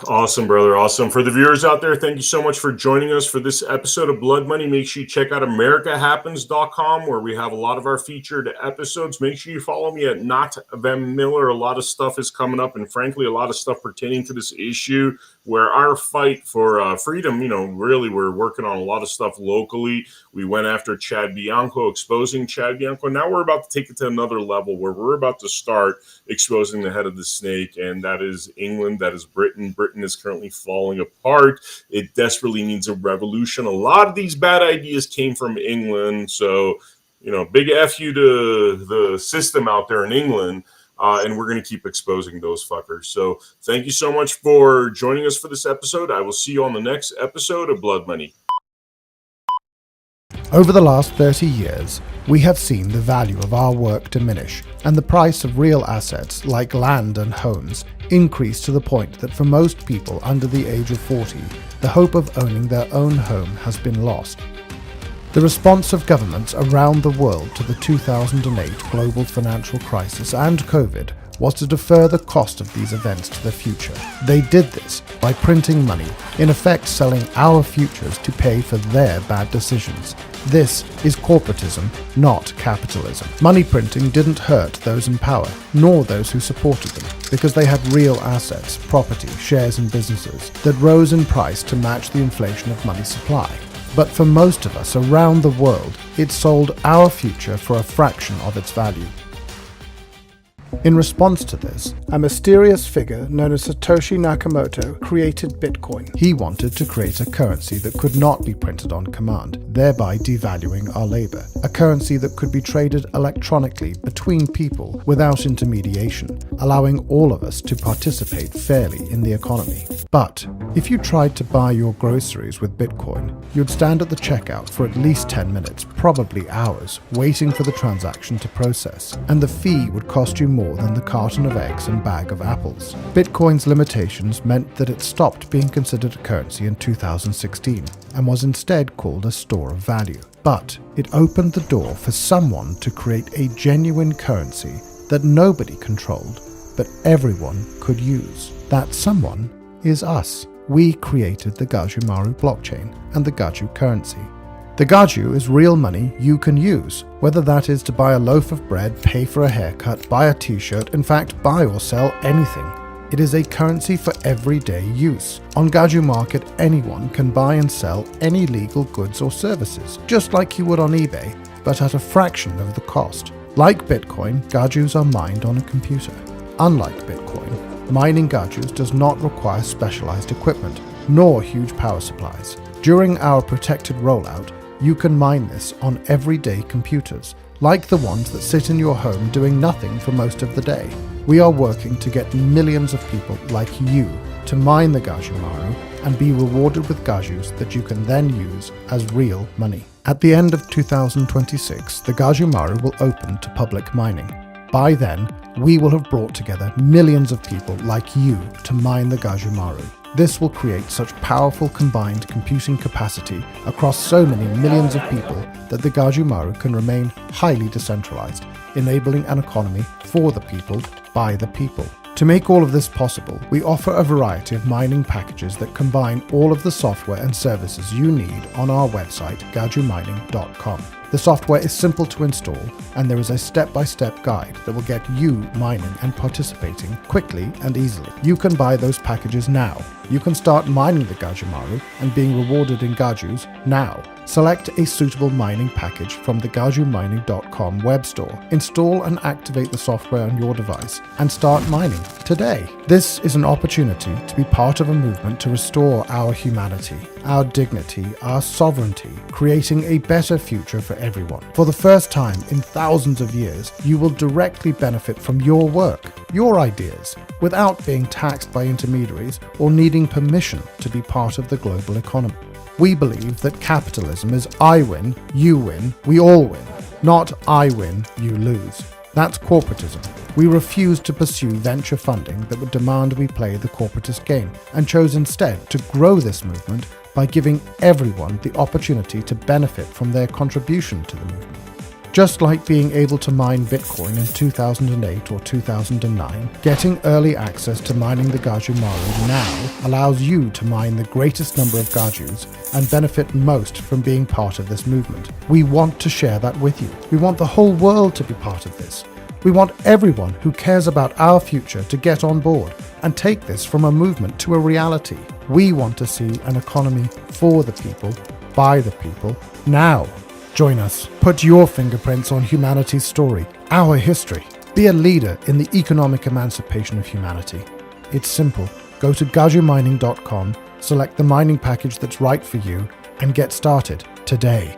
E: Awesome, brother. Awesome. For the viewers out there, thank you so much for joining us for this episode of Blood Money. Make sure you check out AmericaHappens.com, where we have a lot of our featured episodes. Make sure you follow me at Not Vem Miller. A lot of stuff is coming up, and frankly, a lot of stuff pertaining to this issue, where our fight for freedom, really we're working on a lot of stuff locally. We went after Chad Bianco, exposing Chad Bianco. Now we're about to take it to another level, where we're about to start exposing the head of the snake, and that is England, that is Britain. Britain is currently falling apart. It desperately needs a revolution. A lot of these bad ideas came from England. So, big F you to the system out there in England. and we're going to keep exposing those fuckers. So thank you so much for joining us for this episode. I will see you on the next episode of Blood Money.
A: Over the last 30 years, we have seen the value of our work diminish and the price of real assets like land and homes increase to the point that for most people under the age of 40, the hope of owning their own home has been lost. The response of governments around the world to the 2008 global financial crisis and COVID was to defer the cost of these events to the future. They did this by printing money, in effect selling our futures to pay for their bad decisions. This is corporatism, not capitalism. Money printing didn't hurt those in power, nor those who supported them, because they had real assets, property, shares in businesses that rose in price to match the inflation of money supply. But for most of us around the world, it sold our future for a fraction of its value. In response to this, a mysterious figure known as Satoshi Nakamoto created Bitcoin. He wanted to create a currency that could not be printed on command, thereby devaluing our labor. A currency that could be traded electronically between people without intermediation, allowing all of us to participate fairly in the economy. But if you tried to buy your groceries with Bitcoin, you'd stand at the checkout for at least 10 minutes, probably hours, waiting for the transaction to process, and the fee would cost you more than the carton of eggs and bag of apples. Bitcoin's limitations meant that it stopped being considered a currency in 2016 and was instead called a store of value. But it opened the door for someone to create a genuine currency that nobody controlled, but everyone could use. That someone is us. We created the Gajumaru blockchain and the Gaju currency. The Gaju is real money you can use, whether that is to buy a loaf of bread, pay for a haircut, buy a t-shirt, in fact buy or sell anything. It is a currency for everyday use. On Gaju Market, anyone can buy and sell any legal goods or services, just like you would on eBay, but at a fraction of the cost. Like Bitcoin, Gajus are mined on a computer. Unlike Bitcoin, mining Gajus does not require specialized equipment, nor huge power supplies. During our protected rollout, you can mine this on everyday computers, like the ones that sit in your home doing nothing for most of the day. We are working to get millions of people like you to mine the Gajumaru and be rewarded with Gajus that you can then use as real money. At the end of 2026, the Gajumaru will open to public mining. By then, we will have brought together millions of people like you to mine the Gajumaru. This will create such powerful combined computing capacity across so many millions of people that the Gajumaru can remain highly decentralized, enabling an economy for the people, by the people. To make all of this possible, we offer a variety of mining packages that combine all of the software and services you need on our website, gajumining.com. The software is simple to install, and there is a step-by-step guide that will get you mining and participating quickly and easily. You can buy those packages now. You can start mining the Gajumaru and being rewarded in Gajus now. Select a suitable mining package from the gajumining.com web store. Install and activate the software on your device and start mining today. This is an opportunity to be part of a movement to restore our humanity, our dignity, our sovereignty, creating a better future for everyone. For the first time in thousands of years, you will directly benefit from your work, your ideas, without being taxed by intermediaries or needing permission to be part of the global economy. We believe that capitalism is I win, you win, we all win, not I win, you lose. That's corporatism. We refuse to pursue venture funding that would demand we play the corporatist game, and chose instead to grow this movement by giving everyone the opportunity to benefit from their contribution to the movement. Just like being able to mine Bitcoin in 2008 or 2009, getting early access to mining the Gajumaru now allows you to mine the greatest number of Gajus and benefit most from being part of this movement. We want to share that with you. We want the whole world to be part of this. We want everyone who cares about our future to get on board and take this from a movement to a reality. We want to see an economy for the people, by the people, now. Join us. Put your fingerprints on humanity's story, our history. Be a leader in the economic emancipation of humanity. It's simple. Go to gajumining.com, select the mining package that's right for you, and get started today.